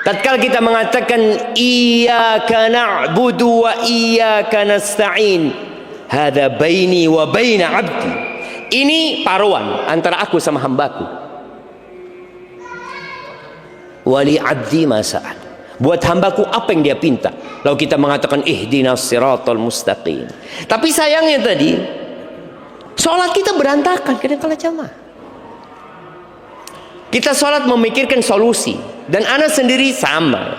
Tatkala kita mengatakan iyyaka na'budu wa iyyaka nasta'in, hadza baini wa baina 'abdi, ini paruan antara aku sama hambaku. Wali 'abdi ma sa'al, buat hambaku apa yang dia pinta. Lalu kita mengatakan ihdinas siratal mustaqim. Tapi sayangnya tadi salat kita berantakan kadang-kala jamaah. Kita sholat memikirkan solusi, dan ana sendiri sama.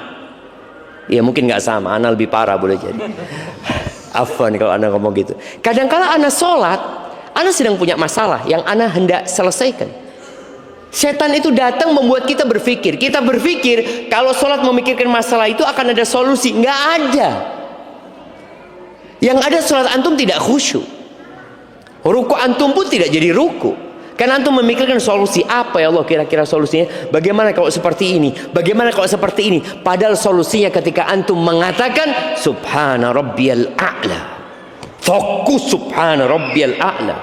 Ya mungkin nggak sama, ana lebih parah boleh jadi. Afwan kalau ana ngomong gitu. Kadang-kala ana sholat, ana sedang punya masalah yang ana hendak selesaikan. Setan itu datang membuat kita berpikir. Kita berpikir kalau sholat memikirkan masalah itu akan ada solusi. Nggak ada. Yang ada sholat antum tidak khusyuk. Ruku antum pun tidak jadi ruku. Karena antum memikirkan solusi apa ya Allah, kira-kira solusinya bagaimana kalau seperti ini, bagaimana kalau seperti ini. Padahal solusinya ketika antum mengatakan subhana rabbiyal a'la, fokus subhana rabbiyal a'la,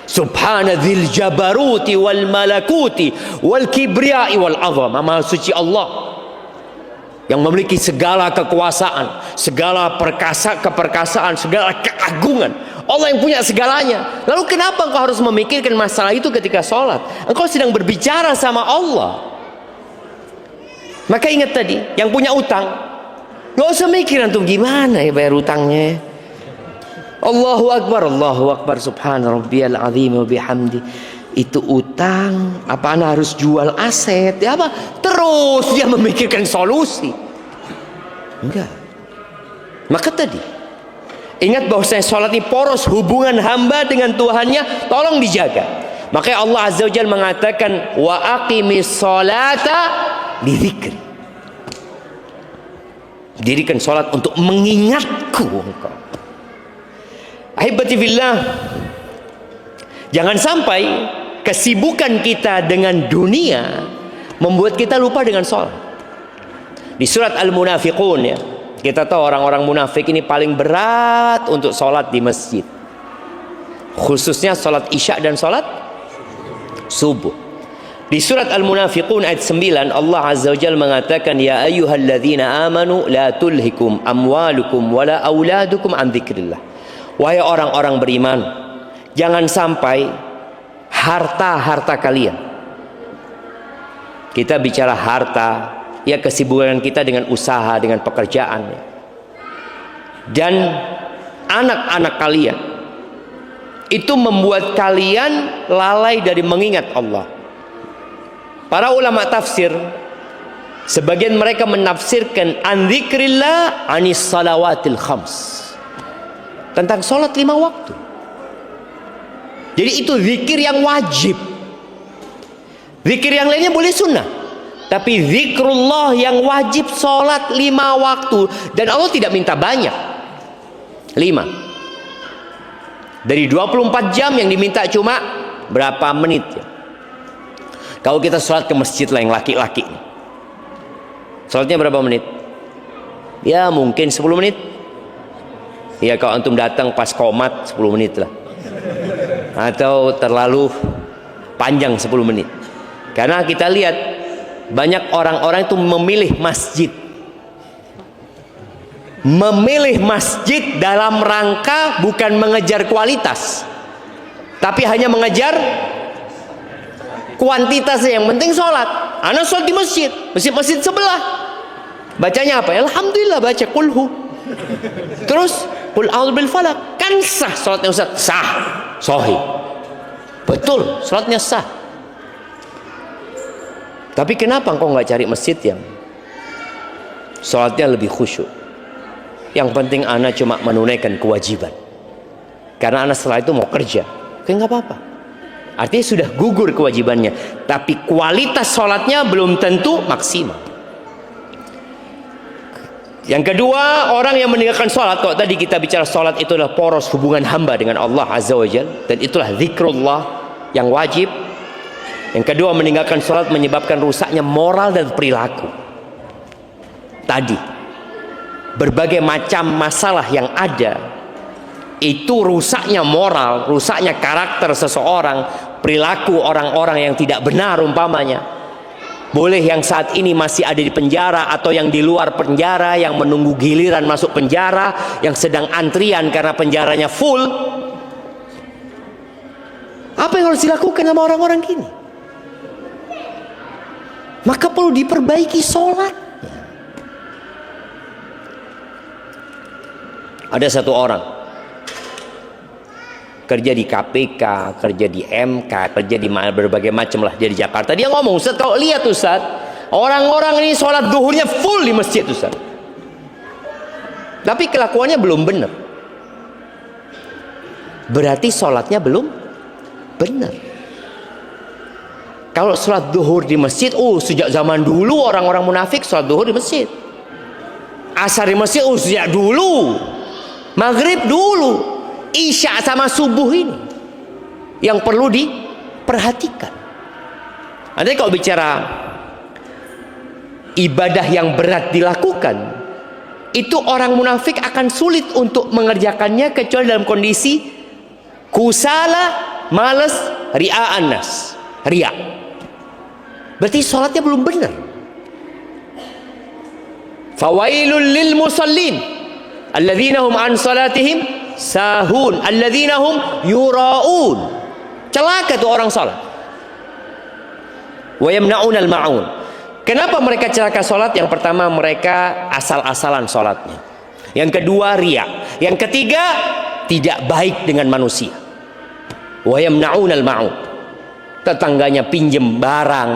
subhana dzil jabaruti wal malakuti wal kibriyai wal azama, maha suci Allah yang memiliki segala kekuasaan, segala keperkasaan, segala keagungan. Allah yang punya segalanya. Lalu kenapa engkau harus memikirkan masalah itu ketika sholat? Engkau sedang berbicara sama Allah. Maka ingat tadi, yang punya utang, gak usah mikir antum gimana ya bayar utangnya. Allahu Akbar, subhana rabbiyal azim wa bihamdi. Itu utang, apa anda harus jual aset? Ya apa? Terus dia memikirkan solusi. Enggak. Maka tadi ingat bahwasanya sholat ini poros hubungan hamba dengan Tuhannya, tolong dijaga. Makanya Allah Azza wa Jalla mengatakan wa aqimis sholata li dzikri. Dirikan sholat untuk mengingatku engkau. Ahibati fillah, jangan sampai kesibukan kita dengan dunia membuat kita lupa dengan sholat. Di surat Al-Munafiqun ya, kita tahu orang-orang munafik ini paling berat untuk sholat di masjid, khususnya sholat isya dan sholat subuh. Di surat Al-Munafiqun ayat 9 Allah Azza wa Jalla mengatakan ya ayyuhalladzina amanu la tulhikum amwalukum wala auladukum an dzikrillah. Wahai orang-orang beriman, jangan sampai harta-harta kalian, kita bicara harta ya, kesibukan kita dengan usaha, dengan pekerjaan ya, dan anak-anak kalian itu membuat kalian lalai dari mengingat Allah. Para ulama tafsir, sebagian mereka menafsirkan an dzikrillah anis salawatil khams, tentang sholat 5 waktu. Jadi itu zikir yang wajib. Zikir yang lainnya boleh sunnah, tapi zikrullah yang wajib sholat 5 waktu. Dan Allah tidak minta banyak, 5. Dari 24 jam yang diminta cuma berapa menit ya? Kalau kita sholat ke masjid lah yang laki-laki, sholatnya berapa menit? Ya mungkin 10 menit. Ya kalau antum datang pas qomat 10 menit lah, atau terlalu panjang 10 menit. Karena kita lihat banyak orang-orang itu memilih masjid, dalam rangka bukan mengejar kualitas, tapi hanya mengejar kuantitas. Yang penting sholat. Anak sholat di masjid sebelah, bacanya apa? Alhamdulillah, baca kulhu, terus qul a'udzu bil falaq. Kan sah sholatnya Ustaz? Sah, sahih, betul, sholatnya sah. Tapi kenapa engkau nggak cari masjid yang Salatnya lebih khusyuk. Yang penting ana cuma menunaikan kewajiban. Karena ana setelah itu mau kerja. Oke, nggak apa-apa. Artinya sudah gugur kewajibannya. Tapi kualitas salatnya belum tentu maksimal. Yang kedua, orang yang meninggalkan salat. Kalau tadi kita bicara salat itu adalah poros hubungan hamba dengan Allah Azza wa Jalla, dan itulah zikrullah yang wajib. Yang kedua, meninggalkan salat menyebabkan rusaknya moral dan perilaku. Tadi berbagai macam masalah yang ada itu rusaknya moral, rusaknya karakter seseorang, perilaku orang-orang yang tidak benar umpamanya. Boleh yang saat ini masih ada di penjara atau yang di luar penjara, yang menunggu giliran masuk penjara, yang sedang antrian karena penjaranya full. Apa yang harus dilakukan sama orang-orang gini? Maka perlu diperbaiki sholat. Ada satu orang kerja di KPK, kerja di MK, kerja di berbagai macam lah, dia di Jakarta. Dia ngomong, Ustaz, kalau lihat Ustaz, orang-orang ini sholat duhurnya full di masjid Ustaz, tapi kelakuannya belum benar. Berarti sholatnya belum benar. Kalau sholat duhur di masjid, sejak zaman dulu orang-orang munafik sholat duhur di masjid. Asar di masjid, sejak dulu. Maghrib dulu. Isya sama subuh ini yang perlu diperhatikan. Nanti kalau bicara ibadah yang berat dilakukan, itu orang munafik akan sulit untuk mengerjakannya kecuali dalam kondisi kusala, malas, ria'an nas, ria. Berarti sholatnya belum benar. Fawailul lil musallin alladzina hum an salatihim sahun, alladzina hum yura'un. Celaka tuh orang salat. Wa yamna'unal ma'un. Kenapa mereka celaka salat? Yang pertama, mereka asal-asalan salatnya. Yang kedua, riya. Yang ketiga, tidak baik dengan manusia. Wa yamna'unal ma'un. Tetangganya pinjem barang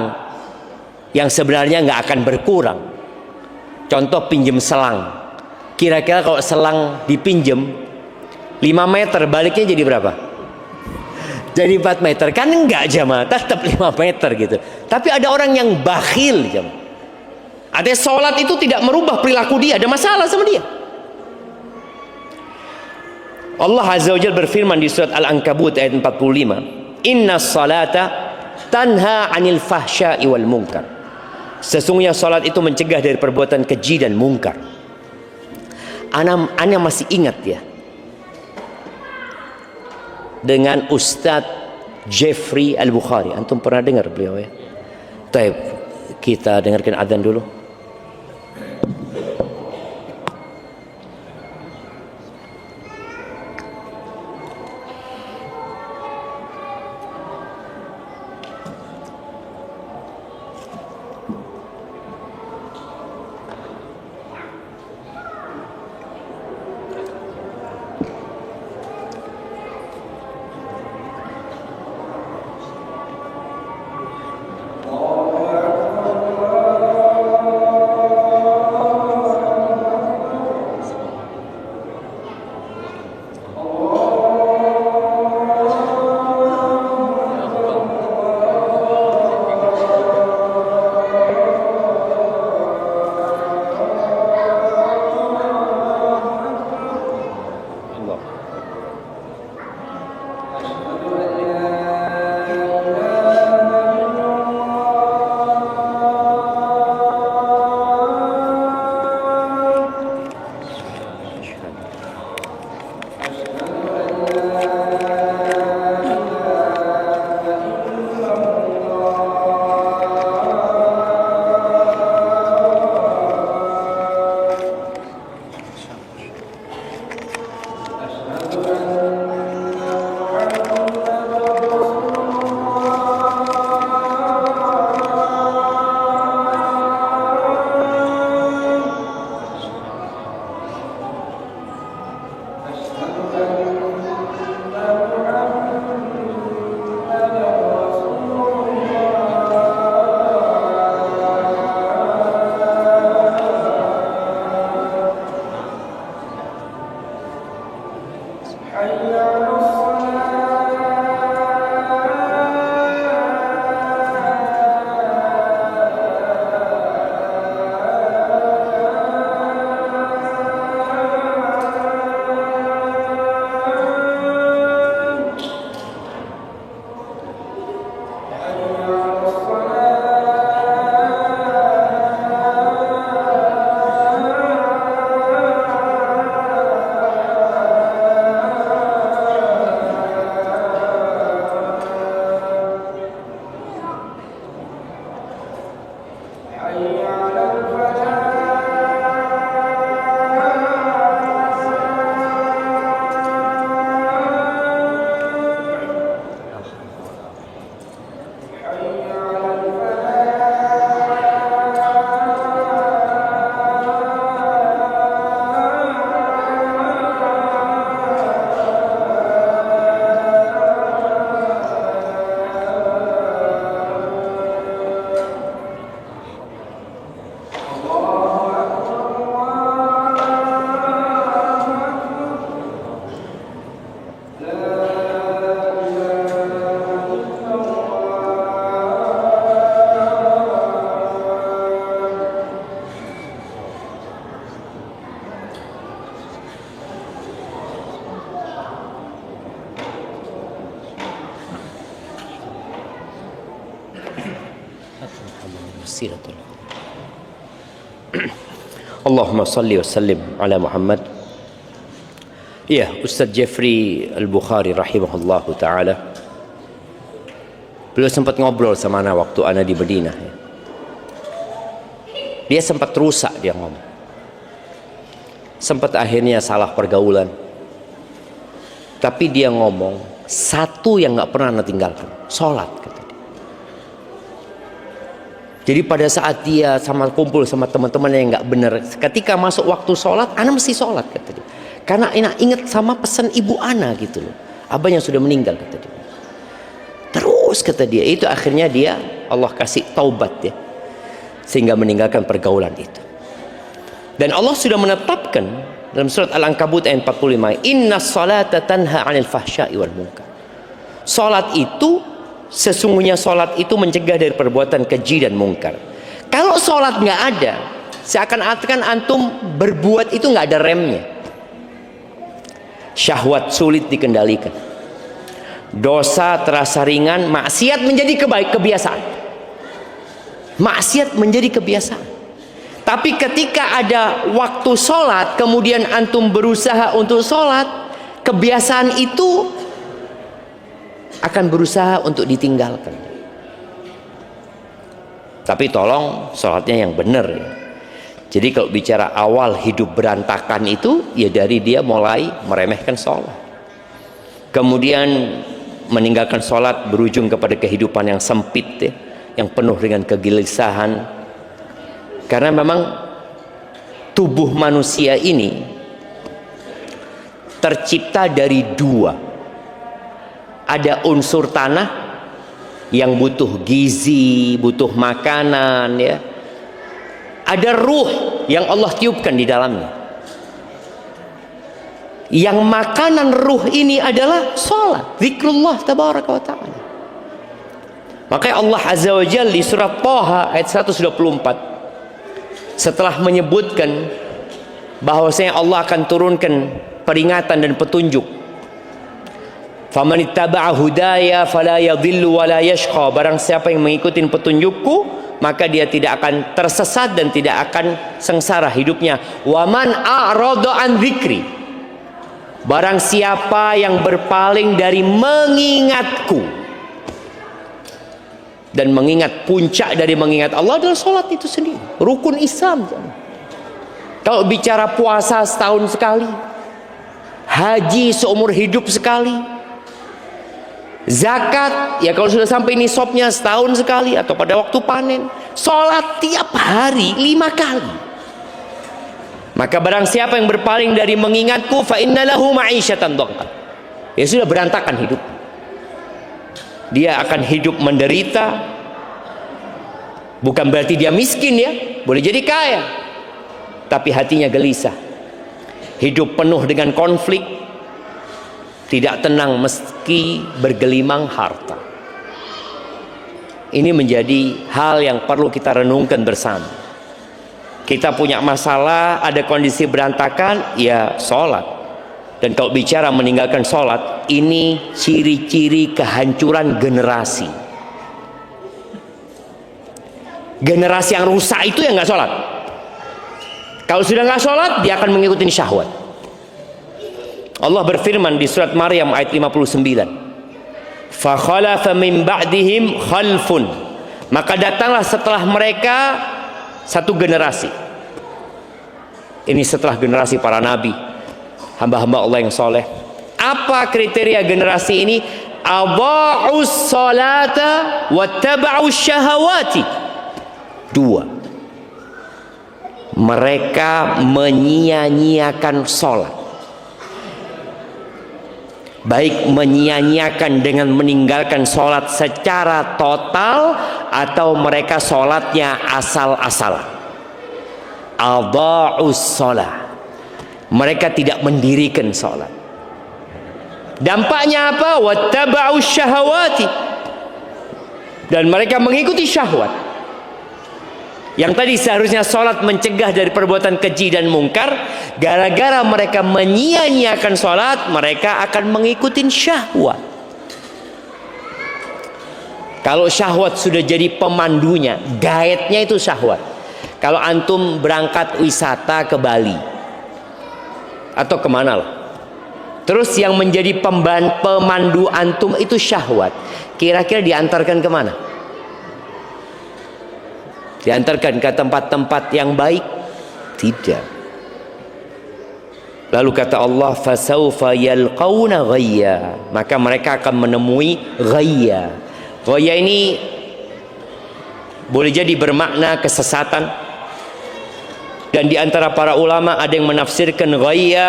yang sebenarnya nggak akan berkurang. Contoh pinjem selang. Kira-kira kalau selang dipinjem 5 meter, baliknya jadi berapa? Jadi 4 meter. Kan enggak jamaah, tetap 5 meter gitu. Tapi ada orang yang bakhil jamaah. Ada sholat itu tidak merubah perilaku dia, ada masalah sama dia. Allah Azza wa Jalla berfirman di surat Al-Ankabut ayat 45, Inna salata tanha anil fahsya'i wal munkar. Sesungguhnya salat itu mencegah dari perbuatan keji dan mungkar. Ana masih ingat ya, dengan Ustadz Jeffrey Al-Bukhari. Antum pernah dengar beliau ya? Taib, kita dengarkan adzan dulu. wasilatun. Allahumma salli wa sallim ala Muhammad. Ya, Ustaz Jeffrey Al-Bukhari rahimahullahu ta'ala, beliau sempat ngobrol sama ana waktu ana di Madinah. Dia sempat rusak, dia ngomong. Sempat akhirnya salah pergaulan. Tapi dia ngomong, satu yang gak pernah ana tinggalkan, sholat, kata dia. Jadi pada saat dia sama kumpul sama teman-teman yang gak benar, ketika masuk waktu sholat, ana mesti sholat, kata dia. Karena ana ingat sama pesan ibu ana gitu loh. Abahnya sudah meninggal, kata dia. Terus kata dia, itu akhirnya dia Allah kasih taubat ya, sehingga meninggalkan pergaulan itu. Dan Allah sudah menetapkan dalam surat Al-Ankabut ayat 45, inna salata tanha 'anil fahsya'i wal munkar. Salat itu, sesungguhnya salat itu mencegah dari perbuatan keji dan mungkar. Kalau salat nggak ada, seakan-akan antum berbuat itu nggak ada remnya. Syahwat sulit dikendalikan, dosa terasa ringan, maksiat menjadi kebiasaan. Maksiat menjadi kebiasaan. Tapi ketika ada waktu sholat, kemudian antum berusaha untuk sholat, kebiasaan itu akan berusaha untuk ditinggalkan. Tapi tolong sholatnya yang benar ya. Jadi kalau bicara awal hidup berantakan itu, ya dari dia mulai meremehkan sholat. Kemudian meninggalkan sholat berujung kepada kehidupan yang sempit ya, yang penuh dengan kegelisahan. Karena memang tubuh manusia ini tercipta dari dua. Ada unsur tanah yang butuh gizi, butuh makanan ya. Ada ruh yang Allah tiupkan di dalamnya. Yang makanan ruh ini adalah sholat, zikrullah tabaraka wa ta'ala. Makanya Allah Azza wa Jalla di surat Thaha ayat 124, setelah menyebutkan bahwasanya Allah akan turunkan peringatan dan petunjuk, faman ittaba'a hudaya fala yadhillu wa la yashqa, barang siapa yang mengikuti petunjukku maka dia tidak akan tersesat dan tidak akan sengsara hidupnya. Wa man a'rada an dzikri, barang siapa yang berpaling dari mengingatku. Dan mengingat, puncak dari mengingat Allah adalah sholat itu sendiri, rukun Islam. Kalau bicara puasa setahun sekali, haji seumur hidup sekali, zakat ya kalau sudah sampai nisabnya setahun sekali atau pada waktu panen, sholat tiap hari 5 kali. Maka barang siapa yang berpaling dari mengingatku, fa innalahu ma'isyatan dhanka, ya sudah berantakan hidup. Dia akan hidup menderita. Bukan berarti dia miskin ya, boleh jadi kaya, tapi hatinya gelisah, hidup penuh dengan konflik, tidak tenang meski bergelimang harta. Ini menjadi hal yang perlu kita renungkan bersama. Kita punya masalah, ada kondisi berantakan, ya sholat. Dan kalau bicara meninggalkan sholat, ini ciri-ciri kehancuran generasi. Generasi yang rusak itu yang nggak sholat. Kalau sudah nggak sholat, dia akan mengikuti syahwat. Allah berfirman di surat Maryam ayat 59, fa khalafa min ba'dihim khalfun, maka datanglah setelah mereka satu generasi. Ini setelah generasi para nabi, hamba-hamba Allah yang soleh. Apa kriteria generasi ini? Adha'us salata wattaba'us syahawati. 2, mereka menyia-nyiakan sholat, baik menyia-nyiakan dengan meninggalkan sholat secara total atau mereka sholatnya asal-asalan. Adha'us sholat, mereka tidak mendirikan sholat. Dampaknya apa? Wattaba'us syahawati, dan mereka mengikuti syahwat. Yang tadi seharusnya sholat mencegah dari perbuatan keji dan mungkar, gara-gara mereka menyia-nyiakan sholat, mereka akan mengikuti syahwat. Kalau syahwat sudah jadi pemandunya, guide-nya itu syahwat. Kalau antum berangkat wisata ke Bali atau kemana lah, terus yang menjadi pemandu antum itu syahwat, kira-kira diantarkan kemana? Diantarkan ke tempat-tempat yang baik? Tidak. Lalu kata Allah, fasaufa yalqauna ghayya, maka mereka akan menemui ghayya. Ghayya ini boleh jadi bermakna kesesatan, dan di antara para ulama ada yang menafsirkan ghayya,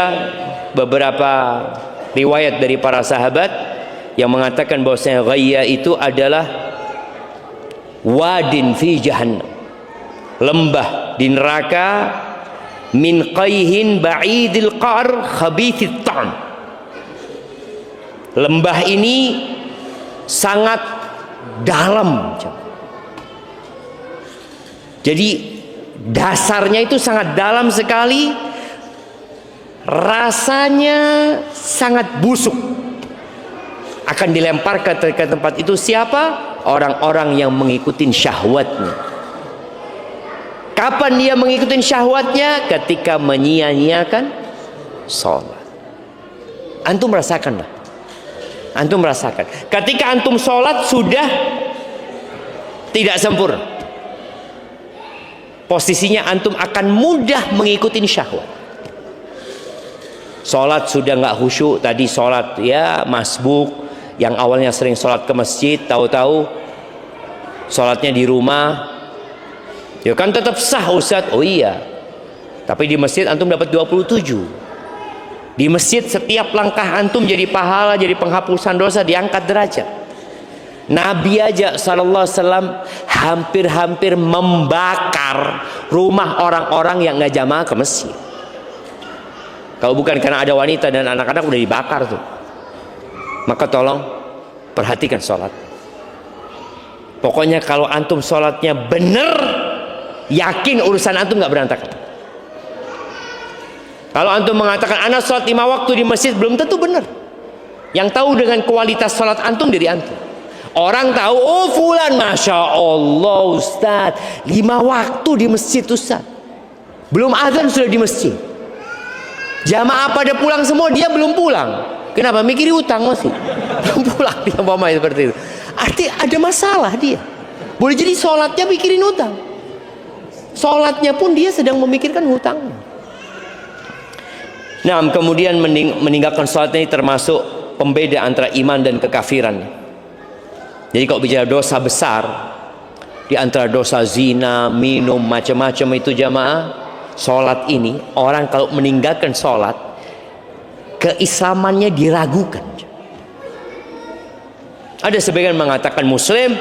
beberapa riwayat dari para sahabat yang mengatakan bahwasanya ghayya itu adalah wadin fi jahannam, lembah di neraka, min qayhin ba'idil qa'r khabithit ta'am. Lembah ini sangat dalam, jadi dasarnya itu sangat dalam sekali, rasanya sangat busuk. Akan dilemparkan ke tempat itu siapa? Orang-orang yang mengikuti syahwatnya. Kapan dia mengikuti syahwatnya? Ketika menyia-nyiakan sholat. Antum merasakanlah. Antum merasakan ketika antum sholat sudah tidak sempurna, posisinya antum akan mudah mengikuti syahwat. Sholat sudah nggak khusyuk, tadi sholat ya masbuk, yang awalnya sering sholat ke masjid, tahu-tahu sholatnya di rumah, ya kan tetap sah Ustadz. Oh iya, tapi di masjid antum dapat 27. Di masjid setiap langkah antum jadi pahala, jadi penghapusan dosa, diangkat derajat. Nabi aja sallallahu alaihi wasallam hampir-hampir membakar rumah orang-orang yang nggak jamaah ke masjid. Kalau bukan karena ada wanita dan anak-anak udah dibakar tuh. Maka tolong perhatikan sholat. Pokoknya kalau antum sholatnya bener, yakin urusan antum nggak berantakan. Kalau antum mengatakan anak sholat 5 waktu di masjid, belum tentu benar. Yang tahu dengan kualitas sholat antum dari antum. Orang tahu, oh fulan masya Allah Ustaz 5 waktu di masjid Ustaz, belum azan sudah di masjid. Jamaah pada pulang semua, dia belum pulang. Kenapa? Mikiri utang masih belum pulang dia, umpama seperti itu. Artinya ada masalah dia. Boleh jadi sholatnya mikirin utang, sholatnya pun dia sedang memikirkan hutangnya. Nah, kemudian meninggalkan sholat ini termasuk pembeda antara iman dan kekafiran. Jadi kalau bicara dosa besar, di antara dosa zina, minum, macam-macam itu jamaah, sholat ini, orang kalau meninggalkan sholat, keislamannya diragukan. Ada sebagian mengatakan muslim,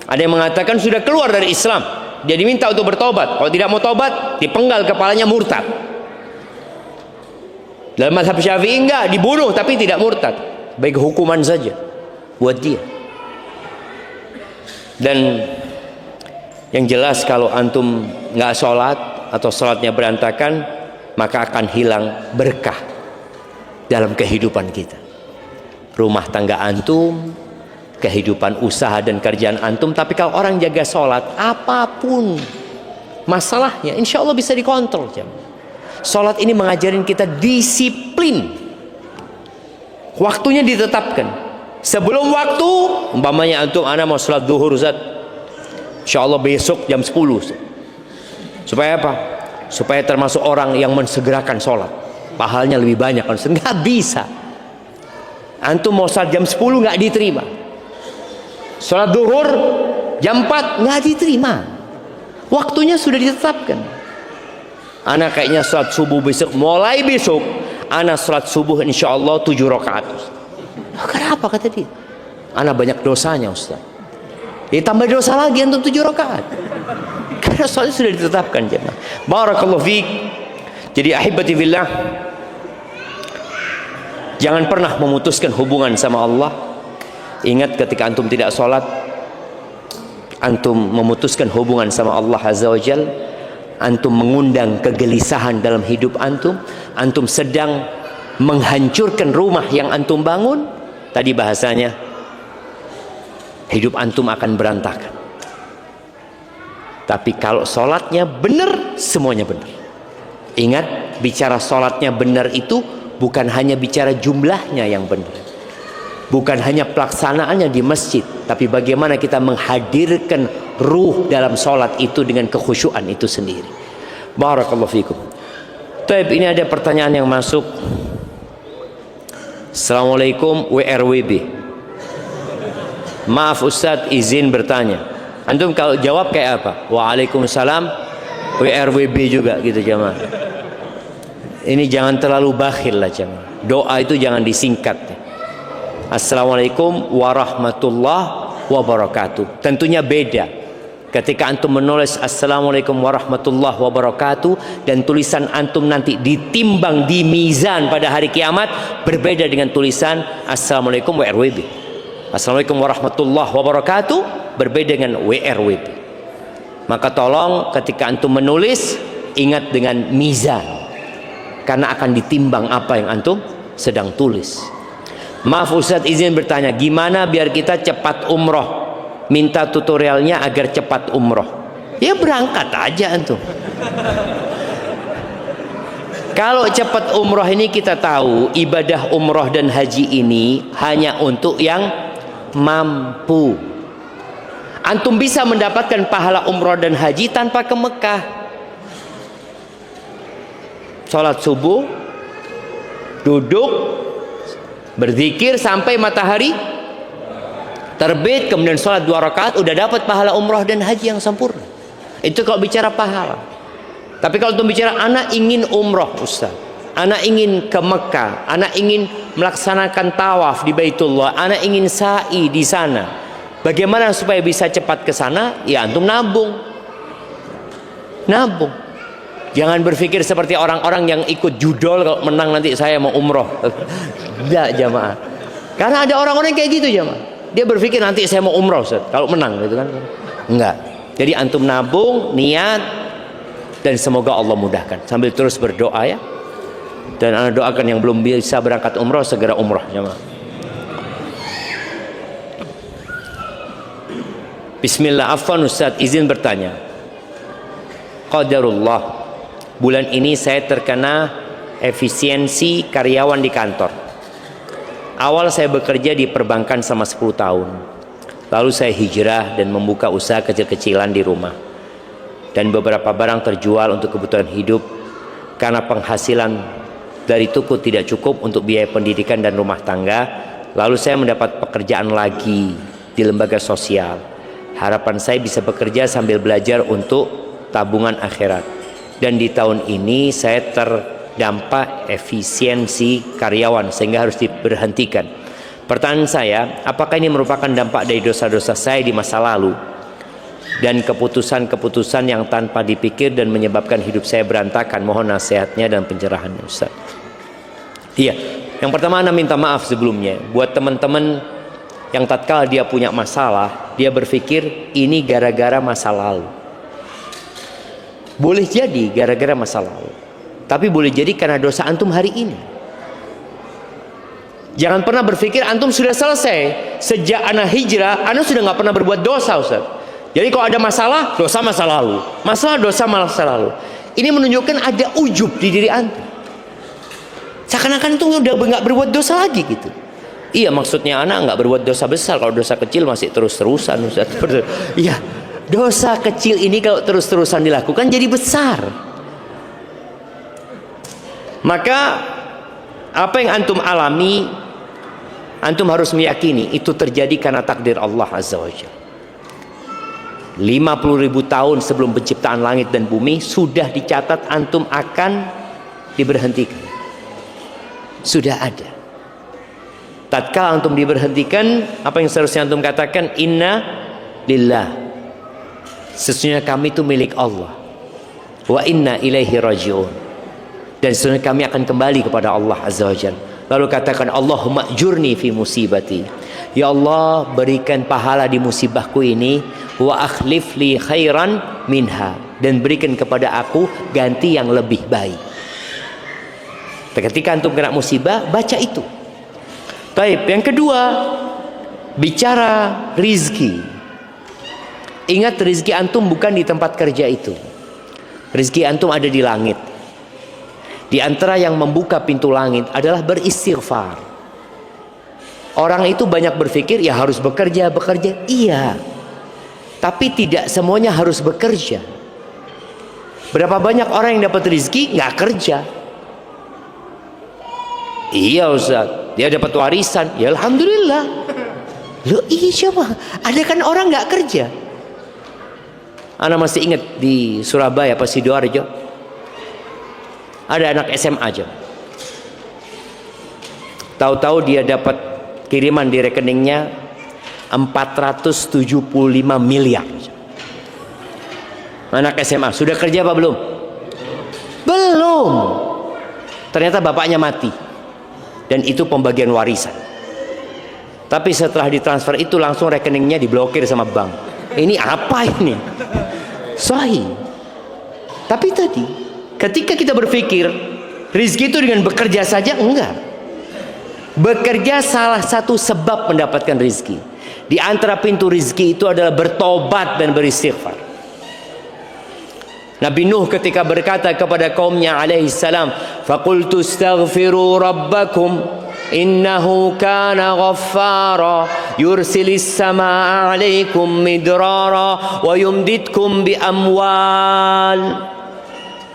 ada yang mengatakan sudah keluar dari Islam, dia diminta untuk bertobat. Kalau tidak mau tobat, dipenggal kepalanya, murtad. Dalam mazhab Syafi'i enggak, dibunuh tapi tidak murtad, baik hukuman saja buat dia. Dan yang jelas kalau antum nggak sholat atau sholatnya berantakan, maka akan hilang berkah dalam kehidupan kita. Rumah tangga antum, kehidupan usaha dan kerjaan antum. Tapi kalau orang jaga sholat, apapun masalahnya, insya Allah bisa dikontrol. Sholat ini mengajarin kita disiplin. Waktunya ditetapkan. Sebelum waktu, umpamanya antum, ana mau sholat duhur Ustaz, insya Allah besok jam 10. Supaya apa? Supaya termasuk orang yang mensegerakan sholat, pahalanya lebih banyak. Nggak bisa. Antum mau sholat jam 10 nggak diterima. Sholat duhur jam 4 nggak diterima. Waktunya sudah ditetapkan. Anak kayaknya sholat subuh besok, mulai besok anak sholat subuh insya Allah 7 rakaat. Kenapa kata dia? Anak banyak dosanya Ustaz. Ditambah dosa lagi untuk 7 rakaat. Karena sholat sudah ditetapkan jemaah. Barakallahu fiik. Jadi ahibati fillah, jangan pernah memutuskan hubungan sama Allah. Ingat ketika antum tidak sholat, antum memutuskan hubungan sama Allah Azza wa Jal. Antum mengundang kegelisahan dalam hidup antum. Antum sedang menghancurkan rumah yang antum bangun. Tadi bahasanya hidup antum akan berantakan. Tapi kalau sholatnya benar, semuanya benar. Ingat, bicara sholatnya benar itu bukan hanya bicara jumlahnya yang benar, bukan hanya pelaksanaannya di masjid, tapi bagaimana kita menghadirkan ruh dalam sholat itu dengan kekhusyuan itu sendiri. Barakallahu fikum. Taib, ini ada pertanyaan yang masuk. Assalamualaikum WRWB. Maaf Ustadz, izin bertanya. Antum kalau jawab kayak apa? Waalaikumsalam WRWB juga gitu jamaah. Ini jangan terlalu bakhil lah jamaah. Doa itu jangan disingkat. Assalamualaikum warahmatullahi wabarakatuh. Tentunya beda ketika antum menulis Assalamualaikum warahmatullahi wabarakatuh dan tulisan antum nanti ditimbang di mizan pada hari kiamat, berbeda dengan tulisan Assalamualaikum WRWB. Assalamualaikum warahmatullahi wabarakatuh berbeda dengan WRWB. Maka tolong ketika antum menulis, ingat dengan mizan, karena akan ditimbang apa yang antum sedang tulis. Maaf Ustadz, izin bertanya, gimana biar kita cepat umroh? Minta tutorialnya agar cepat umroh. Ya berangkat aja antum. Kalau cepat umroh ini kita tahu, ibadah umroh dan haji ini hanya untuk yang mampu. Antum bisa mendapatkan pahala umroh dan haji tanpa ke Mekah. Sholat subuh, duduk, berzikir sampai matahari terbit, kemudian sholat 2 rakaat, udah dapat pahala umroh dan haji yang sempurna. Itu kalau bicara pahala. Tapi kalau antum bicara anak ingin umroh Ustaz, anak ingin ke Mekah, anak ingin melaksanakan tawaf di Baitullah, anak ingin sa'i di sana, bagaimana supaya bisa cepat ke sana? Ya antum nabung. Nabung. Jangan berpikir seperti orang-orang yang ikut judol, kalau menang nanti saya mau umroh. Tidak jamaah. Karena ada orang-orang kayak gitu jamaah. Dia berpikir nanti saya mau umroh Ustaz, kalau menang gitu kan. Enggak. Jadi antum nabung, niat, dan semoga Allah mudahkan. Sambil terus berdoa ya. Dan anda doakan yang belum bisa berangkat umroh segera umroh jamaah. Bismillah, afwan Ustaz, izin bertanya. Qadarullah, bulan ini saya terkena efisiensi karyawan di kantor. Awal saya bekerja di perbankan selama 10 tahun. Lalu saya hijrah dan membuka usaha kecil-kecilan di rumah. Dan beberapa barang terjual untuk kebutuhan hidup karena penghasilan dari toko tidak cukup untuk biaya pendidikan dan rumah tangga. Lalu saya mendapat pekerjaan lagi di lembaga sosial. Harapan saya bisa bekerja sambil belajar untuk tabungan akhirat. Dan di tahun ini saya terdampak efisiensi karyawan sehingga harus diberhentikan. Pertanyaan saya, apakah ini merupakan dampak dari dosa-dosa saya di masa lalu dan keputusan-keputusan yang tanpa dipikir dan menyebabkan hidup saya berantakan? Mohon nasihatnya dan pencerahannya Ustaz. Iya, yang pertama Anda minta maaf sebelumnya buat teman-teman yang tatkala dia punya masalah, dia berpikir ini gara-gara masa lalu. Boleh jadi gara-gara masa lalu, tapi boleh jadi karena dosa antum hari ini. Jangan pernah berpikir antum sudah selesai. Sejak anak hijrah, anak sudah nggak pernah berbuat dosa Ustaz. Jadi kalau ada masalah, dosa masa lalu, masalah dosa masa lalu. Ini menunjukkan ada ujub di diri antum. Seakan-akan itu udah nggak berbuat dosa lagi gitu. Iya, maksudnya anak nggak berbuat dosa besar. Kalau dosa kecil masih terus-terusan Ustaz. Iya, dosa kecil ini kalau terus-terusan dilakukan jadi besar. Maka apa yang antum alami, antum harus meyakini itu terjadi karena takdir Allah Azza wa Jalla. 50.000 tahun sebelum penciptaan langit dan bumi sudah dicatat antum akan diberhentikan. Sudah ada. Tatkala antum diberhentikan, apa yang seharusnya antum katakan? Inna lillah, sesungguhnya kami itu milik Allah. Wa inna ilaihi raji'un, dan sesungguhnya kami akan kembali kepada Allah Azza wa Jalla. Lalu katakan, Allahumma ajurni fi musibati, ya Allah berikan pahala di musibahku ini, wa akhlif li khairan minha, dan berikan kepada aku ganti yang lebih baik. Ketika antum kena musibah, baca itu. Baik, yang kedua, Bicara rizki, ingat rizki antum bukan di tempat kerja itu. Rizki antum ada di langit. Di antara yang membuka pintu langit adalah beristighfar. Orang itu banyak berpikir ya harus bekerja. Iya, tapi tidak semuanya harus bekerja. Berapa banyak orang yang dapat rizki nggak kerja? Iya Ustaz, dia dapat warisan, ya alhamdulillah. Loh iya coba, ada kan orang nggak kerja. Ana masih ingat di Surabaya apa Sidoarjo, ada anak SMA aja. Tahu-tahu dia dapat kiriman di rekeningnya 475 miliar. Anak SMA, sudah kerja apa belum? Belum. Ternyata bapaknya mati. Dan itu pembagian warisan. Tapi setelah ditransfer itu langsung rekeningnya diblokir sama bank. Ini apa ini? Sahih. Tapi tadi ketika kita berpikir rizki itu dengan bekerja saja, enggak. Bekerja salah satu sebab mendapatkan rizki. Di antara pintu rizki itu adalah bertobat dan beristighfar. Nabi Nuh ketika berkata kepada kaumnya alaihi salam, "Faqultu astaghfiru rabbakum innahu kana ghaffara yursilis samaa 'alaikum midrara wa yumditkum bi amwal."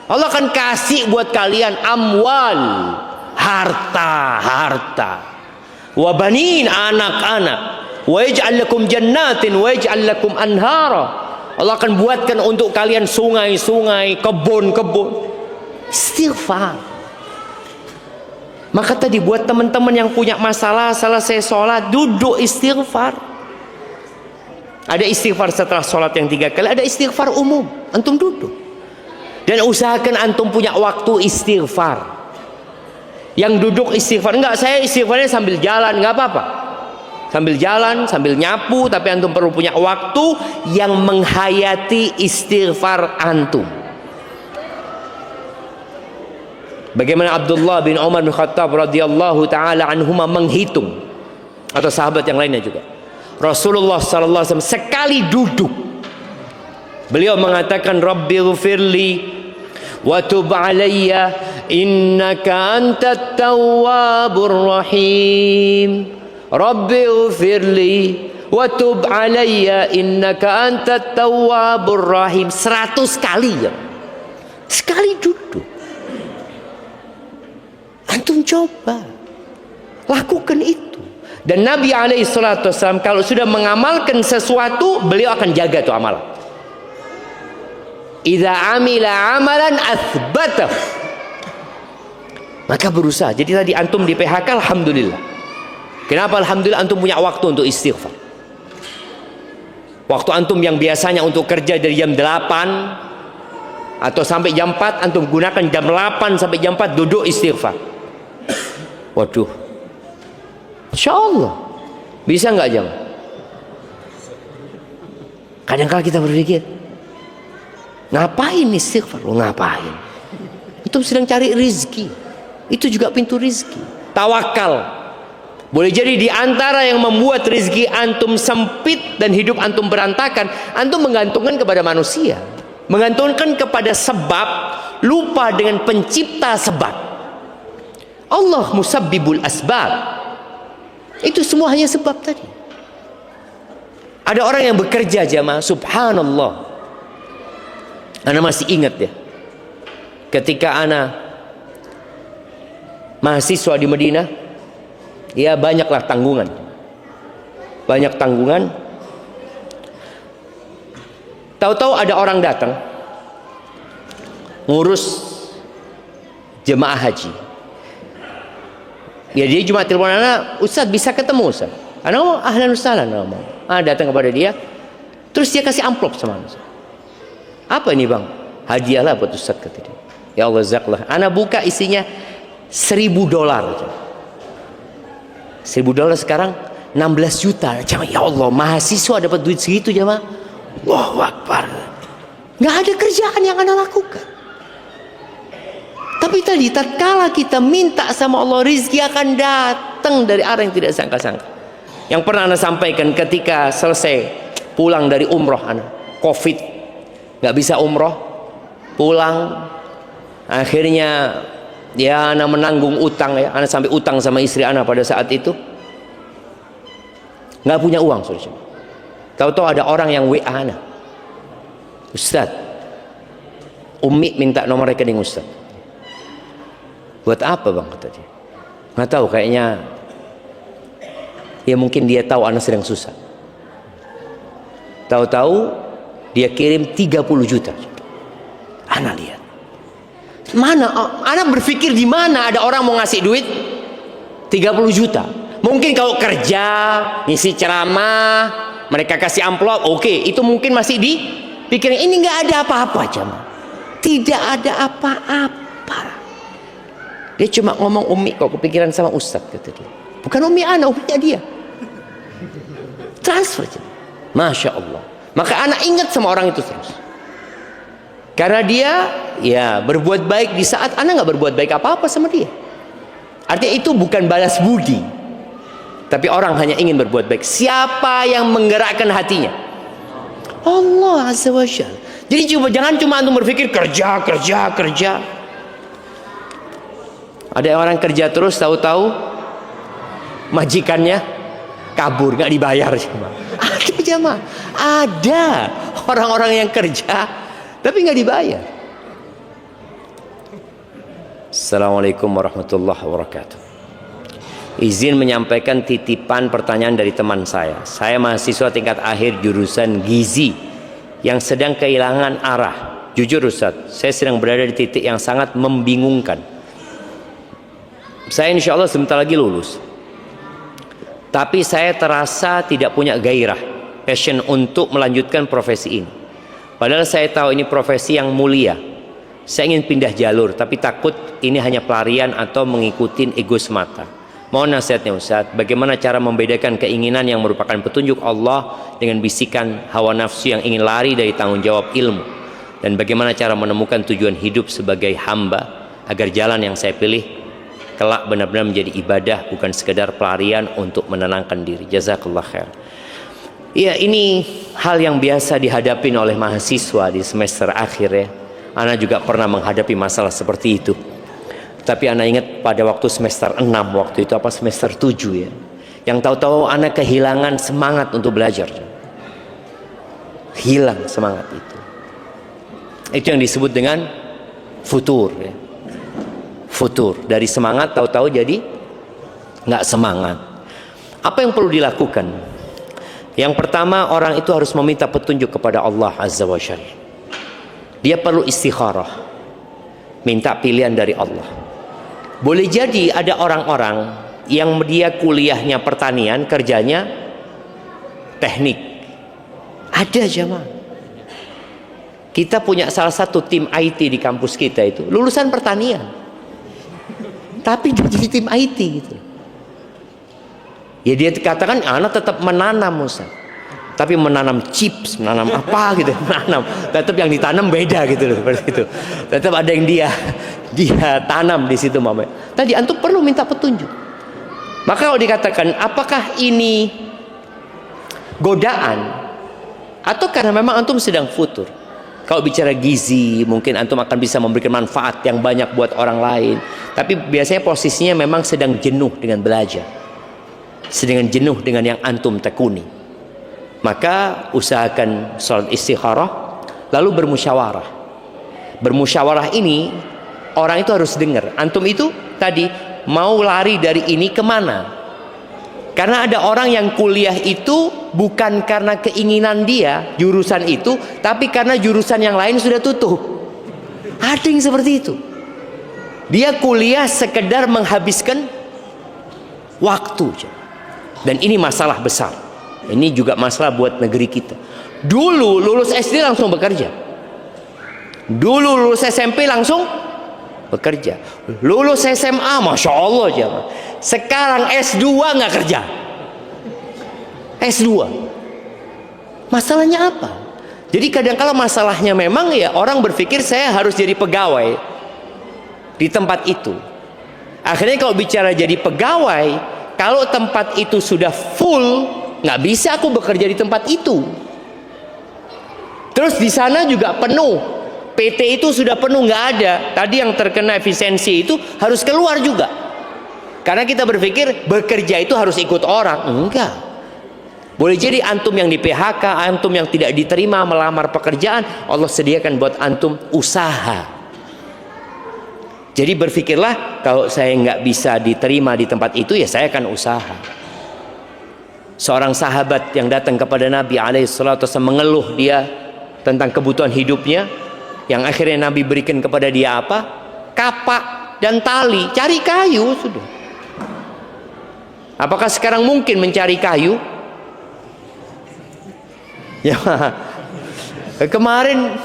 Allah akan kasih buat kalian amwal, harta, wa banin, anak-anak, wa yaj'al lakum jannatin wa yaj'al lakum anhara. Allah akan buatkan untuk kalian sungai-sungai, kebun-kebun. Istighfar. Maka tadi buat teman-teman yang punya masalah selesai sholat, duduk istighfar. Ada istighfar setelah sholat yang 3 kali, ada istighfar umum. Antum duduk. Dan usahakan antum punya waktu istighfar. Yang duduk istighfar, enggak, saya istighfarnya sambil jalan, enggak apa-apa. Sambil jalan, sambil nyapu, tapi antum perlu punya waktu yang menghayati istighfar antum. Bagaimana Abdullah bin Umar bin Khattab radhiyallahu taala anhuma menghitung, atau sahabat yang lainnya juga. Rasulullah sallallahu alaihi wasallam sekali duduk beliau mengatakan, "Rabbighfirli wa tub alayya innaka antat tawwabur rahim." Rabbighfirli wa tub alayya innaka antat tawwabur rahim. 100 kali ya. Sekali duduk. Antum coba lakukan itu. Dan Nabi alaihi salatu wasallam kalau sudah mengamalkan sesuatu, beliau akan jaga tuh amalan. Idza amila amalan athbatah. Maka berusaha. Jadi tadi antum di PHK, alhamdulillah. Kenapa alhamdulillah? Antum punya waktu untuk istighfar. Waktu antum yang biasanya untuk kerja dari jam 8 atau sampai jam 4, antum gunakan jam 8 sampai jam 4 duduk istighfar. Waduh, Insya Allah bisa nggak jam? Kadang-kadang kita berpikir, ngapain istighfar? Ngapain? Antum sedang cari rizki. Itu juga pintu rizki. Tawakal. Boleh jadi di antara yang membuat rizki antum sempit dan hidup antum berantakan, antum menggantungkan kepada manusia, menggantungkan kepada sebab, lupa dengan pencipta sebab. Allah musabbibul asbab. Itu semua hanya sebab tadi. Ada orang yang bekerja jamaah, subhanallah. Ana masih ingat ya, ketika ana mahasiswa di Madinah, ya banyaklah tanggungan, banyak tanggungan. Tahu-tahu ada orang datang ngurus jemaah haji. Ya dia cuma telepon anak, "Ustaz bisa ketemu Ustaz?" Anak ngomong, "Ahlan wasahlan." Datang kepada dia, terus dia kasih amplop sama anak. "Apa ini bang?" "Hadiahlah buat Ustaz," kata dia. "Ya Allah zaklah." Anak buka, isinya $1.000. $1.000 sekarang 16 juta. Ya Allah, mahasiswa dapat duit segitu jemaah. Allahu Akbar. Nggak ada kerjaan yang Anda lakukan. Tapi tadi tatkala kita minta sama Allah, rizki akan datang dari arah yang tidak sangka-sangka. Yang pernah Ana sampaikan ketika selesai pulang dari umroh, Ana COVID, nggak bisa umroh, pulang, akhirnya ya Ana menanggung utang ya, Ana sampai utang sama istri Ana pada saat itu, nggak punya uang, saudara. Tahu-tahu ada orang yang WA Ana, Ustaz, Umi minta nomor rekening Ustaz. Buat apa bang, kata dia. Nggak tahu, kayaknya ya mungkin dia tahu Ana sedang susah. Tahu-tahu dia kirim 30 juta. Ana lihat, mana, Ana berpikir di mana ada orang mau ngasih duit 30 juta. Mungkin kalau kerja, ngisi ceramah, mereka kasih amplop, oke, itu mungkin masih dipikirin. Ini nggak ada apa-apa, jemaah. Tidak ada apa-apa. Dia cuma ngomong, Umi kok kepikiran sama Ustaz, kata dia. Bukan Umi Ana, Uminya dia. Transfer, jemaah. Masya Allah. Maka anak ingat sama orang itu terus. Karena dia ya berbuat baik di saat anak nggak berbuat baik apa-apa sama dia. Artinya itu bukan balas budi, tapi orang hanya ingin berbuat baik. Siapa yang menggerakkan hatinya? Allah Azza wa Jalla. Jadi jangan cuma antum berpikir kerja. Ada orang kerja terus, tahu-tahu majikannya kabur, nggak dibayar. Ada jemaah, ada orang-orang yang kerja tapi nggak dibayar. Assalamualaikum warahmatullahi wabarakatuh. Izin menyampaikan titipan pertanyaan dari teman saya. Saya mahasiswa tingkat akhir jurusan gizi yang sedang kehilangan arah. Jujur Ustaz, saya sedang berada di titik yang sangat membingungkan. Saya insya Allah sebentar lagi lulus, tapi saya terasa tidak punya gairah, passion untuk melanjutkan profesi ini. Padahal saya tahu ini profesi yang mulia. Saya ingin pindah jalur, tapi takut ini hanya pelarian atau mengikuti ego semata. Mohon nasihatnya Ustaz, bagaimana cara membedakan keinginan yang merupakan petunjuk Allah dengan bisikan hawa nafsu yang ingin lari dari tanggung jawab ilmu, dan bagaimana cara menemukan tujuan hidup sebagai hamba agar jalan yang saya pilih kelak benar-benar menjadi ibadah, bukan sekedar pelarian untuk menenangkan diri. Jazakallah khair. Ya, ini hal yang biasa dihadapi oleh mahasiswa di semester akhir ya. Ana juga pernah menghadapi masalah seperti itu. Tapi Ana ingat pada waktu semester 6 waktu itu, apa semester 7 ya, yang tahu-tahu Ana kehilangan semangat untuk belajar. Hilang semangat itu. Itu yang disebut dengan futur ya. Futur, dari semangat tahu-tahu jadi nggak semangat. Apa yang perlu dilakukan? Yang pertama, orang itu harus meminta petunjuk kepada Allah Azza wa Jalla. Dia perlu istikharah, minta pilihan dari Allah. Boleh jadi ada orang-orang yang dia kuliahnya pertanian, kerjanya teknik. Ada jemaah. Kita punya salah satu tim IT di kampus kita itu lulusan pertanian, tapi dia jadi tim IT gitu. Ya dia katakan anak tetap menanam Ustaz, tapi menanam chips, menanam apa gitu, menanam. Tetap yang ditanam beda gitu loh, seperti itu. Tetap ada yang dia tanam di situ Mama. Tadi antum perlu minta petunjuk. Maka kalau dikatakan apakah ini godaan atau karena memang antum sedang futur? Kalau bicara gizi, mungkin antum akan bisa memberikan manfaat yang banyak buat orang lain. Tapi biasanya posisinya memang sedang jenuh dengan belajar, sedang jenuh dengan yang antum tekuni. Maka usahakan salat istikharah, lalu bermusyawarah. Bermusyawarah ini orang itu harus dengar. Antum itu tadi mau lari dari ini kemana? Karena ada orang yang kuliah itu bukan karena keinginan dia jurusan itu, tapi karena jurusan yang lain sudah tutup. Ada yang seperti itu. Dia kuliah sekedar menghabiskan waktu. Dan ini masalah besar. Ini juga masalah buat negeri kita. Dulu lulus SD langsung bekerja. Dulu lulus SMP langsung bekerja. Lulus SMA, Masya Allah jemaah. Sekarang S2 nggak kerja. S2. Masalahnya apa? Jadi kadang-kala masalahnya memang ya orang berpikir saya harus jadi pegawai di tempat itu. Akhirnya kalau bicara jadi pegawai, kalau tempat itu sudah full, nggak bisa aku bekerja di tempat itu. Terus di sana juga penuh, PT itu sudah penuh, nggak ada. Tadi yang terkena efisiensi itu harus keluar juga. Karena kita berpikir bekerja itu harus ikut orang. Enggak. Boleh jadi antum yang di PHK, antum yang tidak diterima melamar pekerjaan, Allah sediakan buat antum usaha. Jadi berpikirlah, kalau saya nggak bisa diterima di tempat itu, ya saya akan usaha. Seorang sahabat yang datang kepada Nabi alaihissalatu wasallam mengeluh dia tentang kebutuhan hidupnya, yang akhirnya Nabi berikan kepada dia apa? Kapak dan tali. Cari kayu sudah. Apakah sekarang mungkin mencari kayu? Ya, kemarin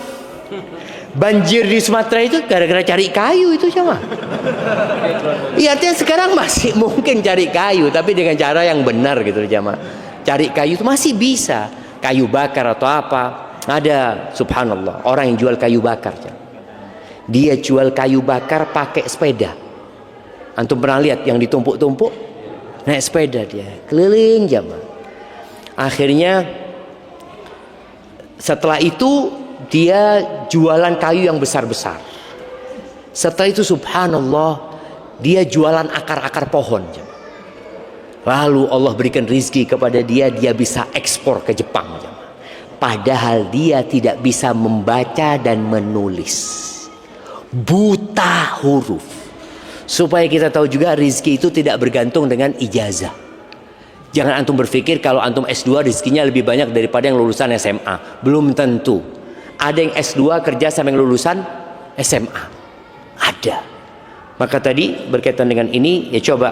banjir di Sumatera itu gara-gara cari kayu itu sama. Iya, artinya sekarang masih mungkin cari kayu, tapi dengan cara yang benar gitu jamaah. Cari kayu itu masih bisa, kayu bakar atau apa. Ada, subhanallah, orang yang jual kayu bakar. Dia jual kayu bakar pakai sepeda. Antum pernah lihat yang ditumpuk-tumpuk? Naik sepeda dia, keliling jamaah. Akhirnya setelah itu dia jualan kayu yang besar-besar. Setelah itu subhanallah, dia jualan akar-akar pohon. Lalu Allah berikan rizki kepada dia, dia bisa ekspor ke Jepang. Padahal dia tidak bisa membaca dan menulis, buta huruf. Supaya kita tahu juga rizki itu tidak bergantung dengan ijazah. Jangan antum berpikir kalau antum S2 rizkinya lebih banyak daripada yang lulusan SMA. Belum tentu. Ada yang S2 kerja sama yang lulusan SMA. Ada. Maka tadi berkaitan dengan ini, ya coba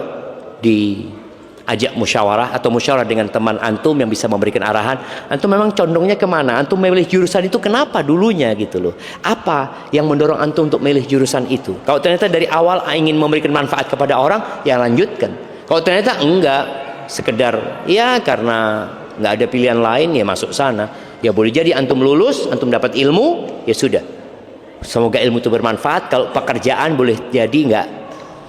diajak musyawarah atau musyawarah dengan teman antum yang bisa memberikan arahan. Antum memang condongnya kemana? Antum memilih jurusan itu kenapa dulunya gitu loh. Apa yang mendorong antum untuk memilih jurusan itu? Kalau ternyata dari awal ingin memberikan manfaat kepada orang, ya lanjutkan. Kalau ternyata enggak, sekedar ya karena nggak ada pilihan lain, ya masuk sana. Ya boleh jadi antum lulus, antum dapat ilmu, ya sudah. Semoga ilmu itu bermanfaat. Kalau pekerjaan boleh jadi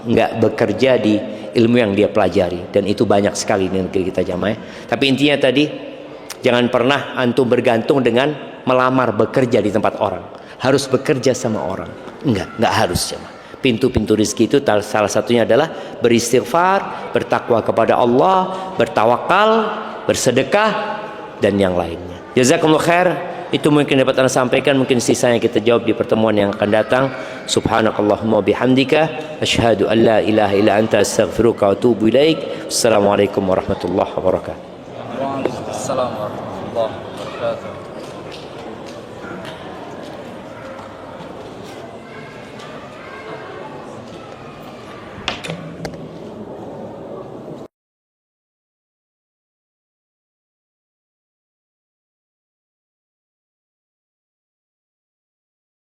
nggak bekerja di ilmu yang dia pelajari, dan itu banyak sekali di negeri kita jamaah. Tapi intinya tadi, jangan pernah antum bergantung dengan melamar bekerja di tempat orang. Harus bekerja sama orang. Nggak harus jamaah. Pintu-pintu rezeki itu salah satunya adalah beristighfar, bertakwa kepada Allah, bertawakal, bersedekah, dan yang lainnya. Jazakumullah khair. Itu mungkin dapat Anda sampaikan, mungkin sisanya kita jawab di pertemuan yang akan datang. Subhanakallahumma bihamdika asyhadu an la ilaha illa anta astaghfiruka wa atubu ilaik. Assalamualaikum warahmatullahi wabarakatuh. Waalaikumsalam warahmatullahi wabarakatuh.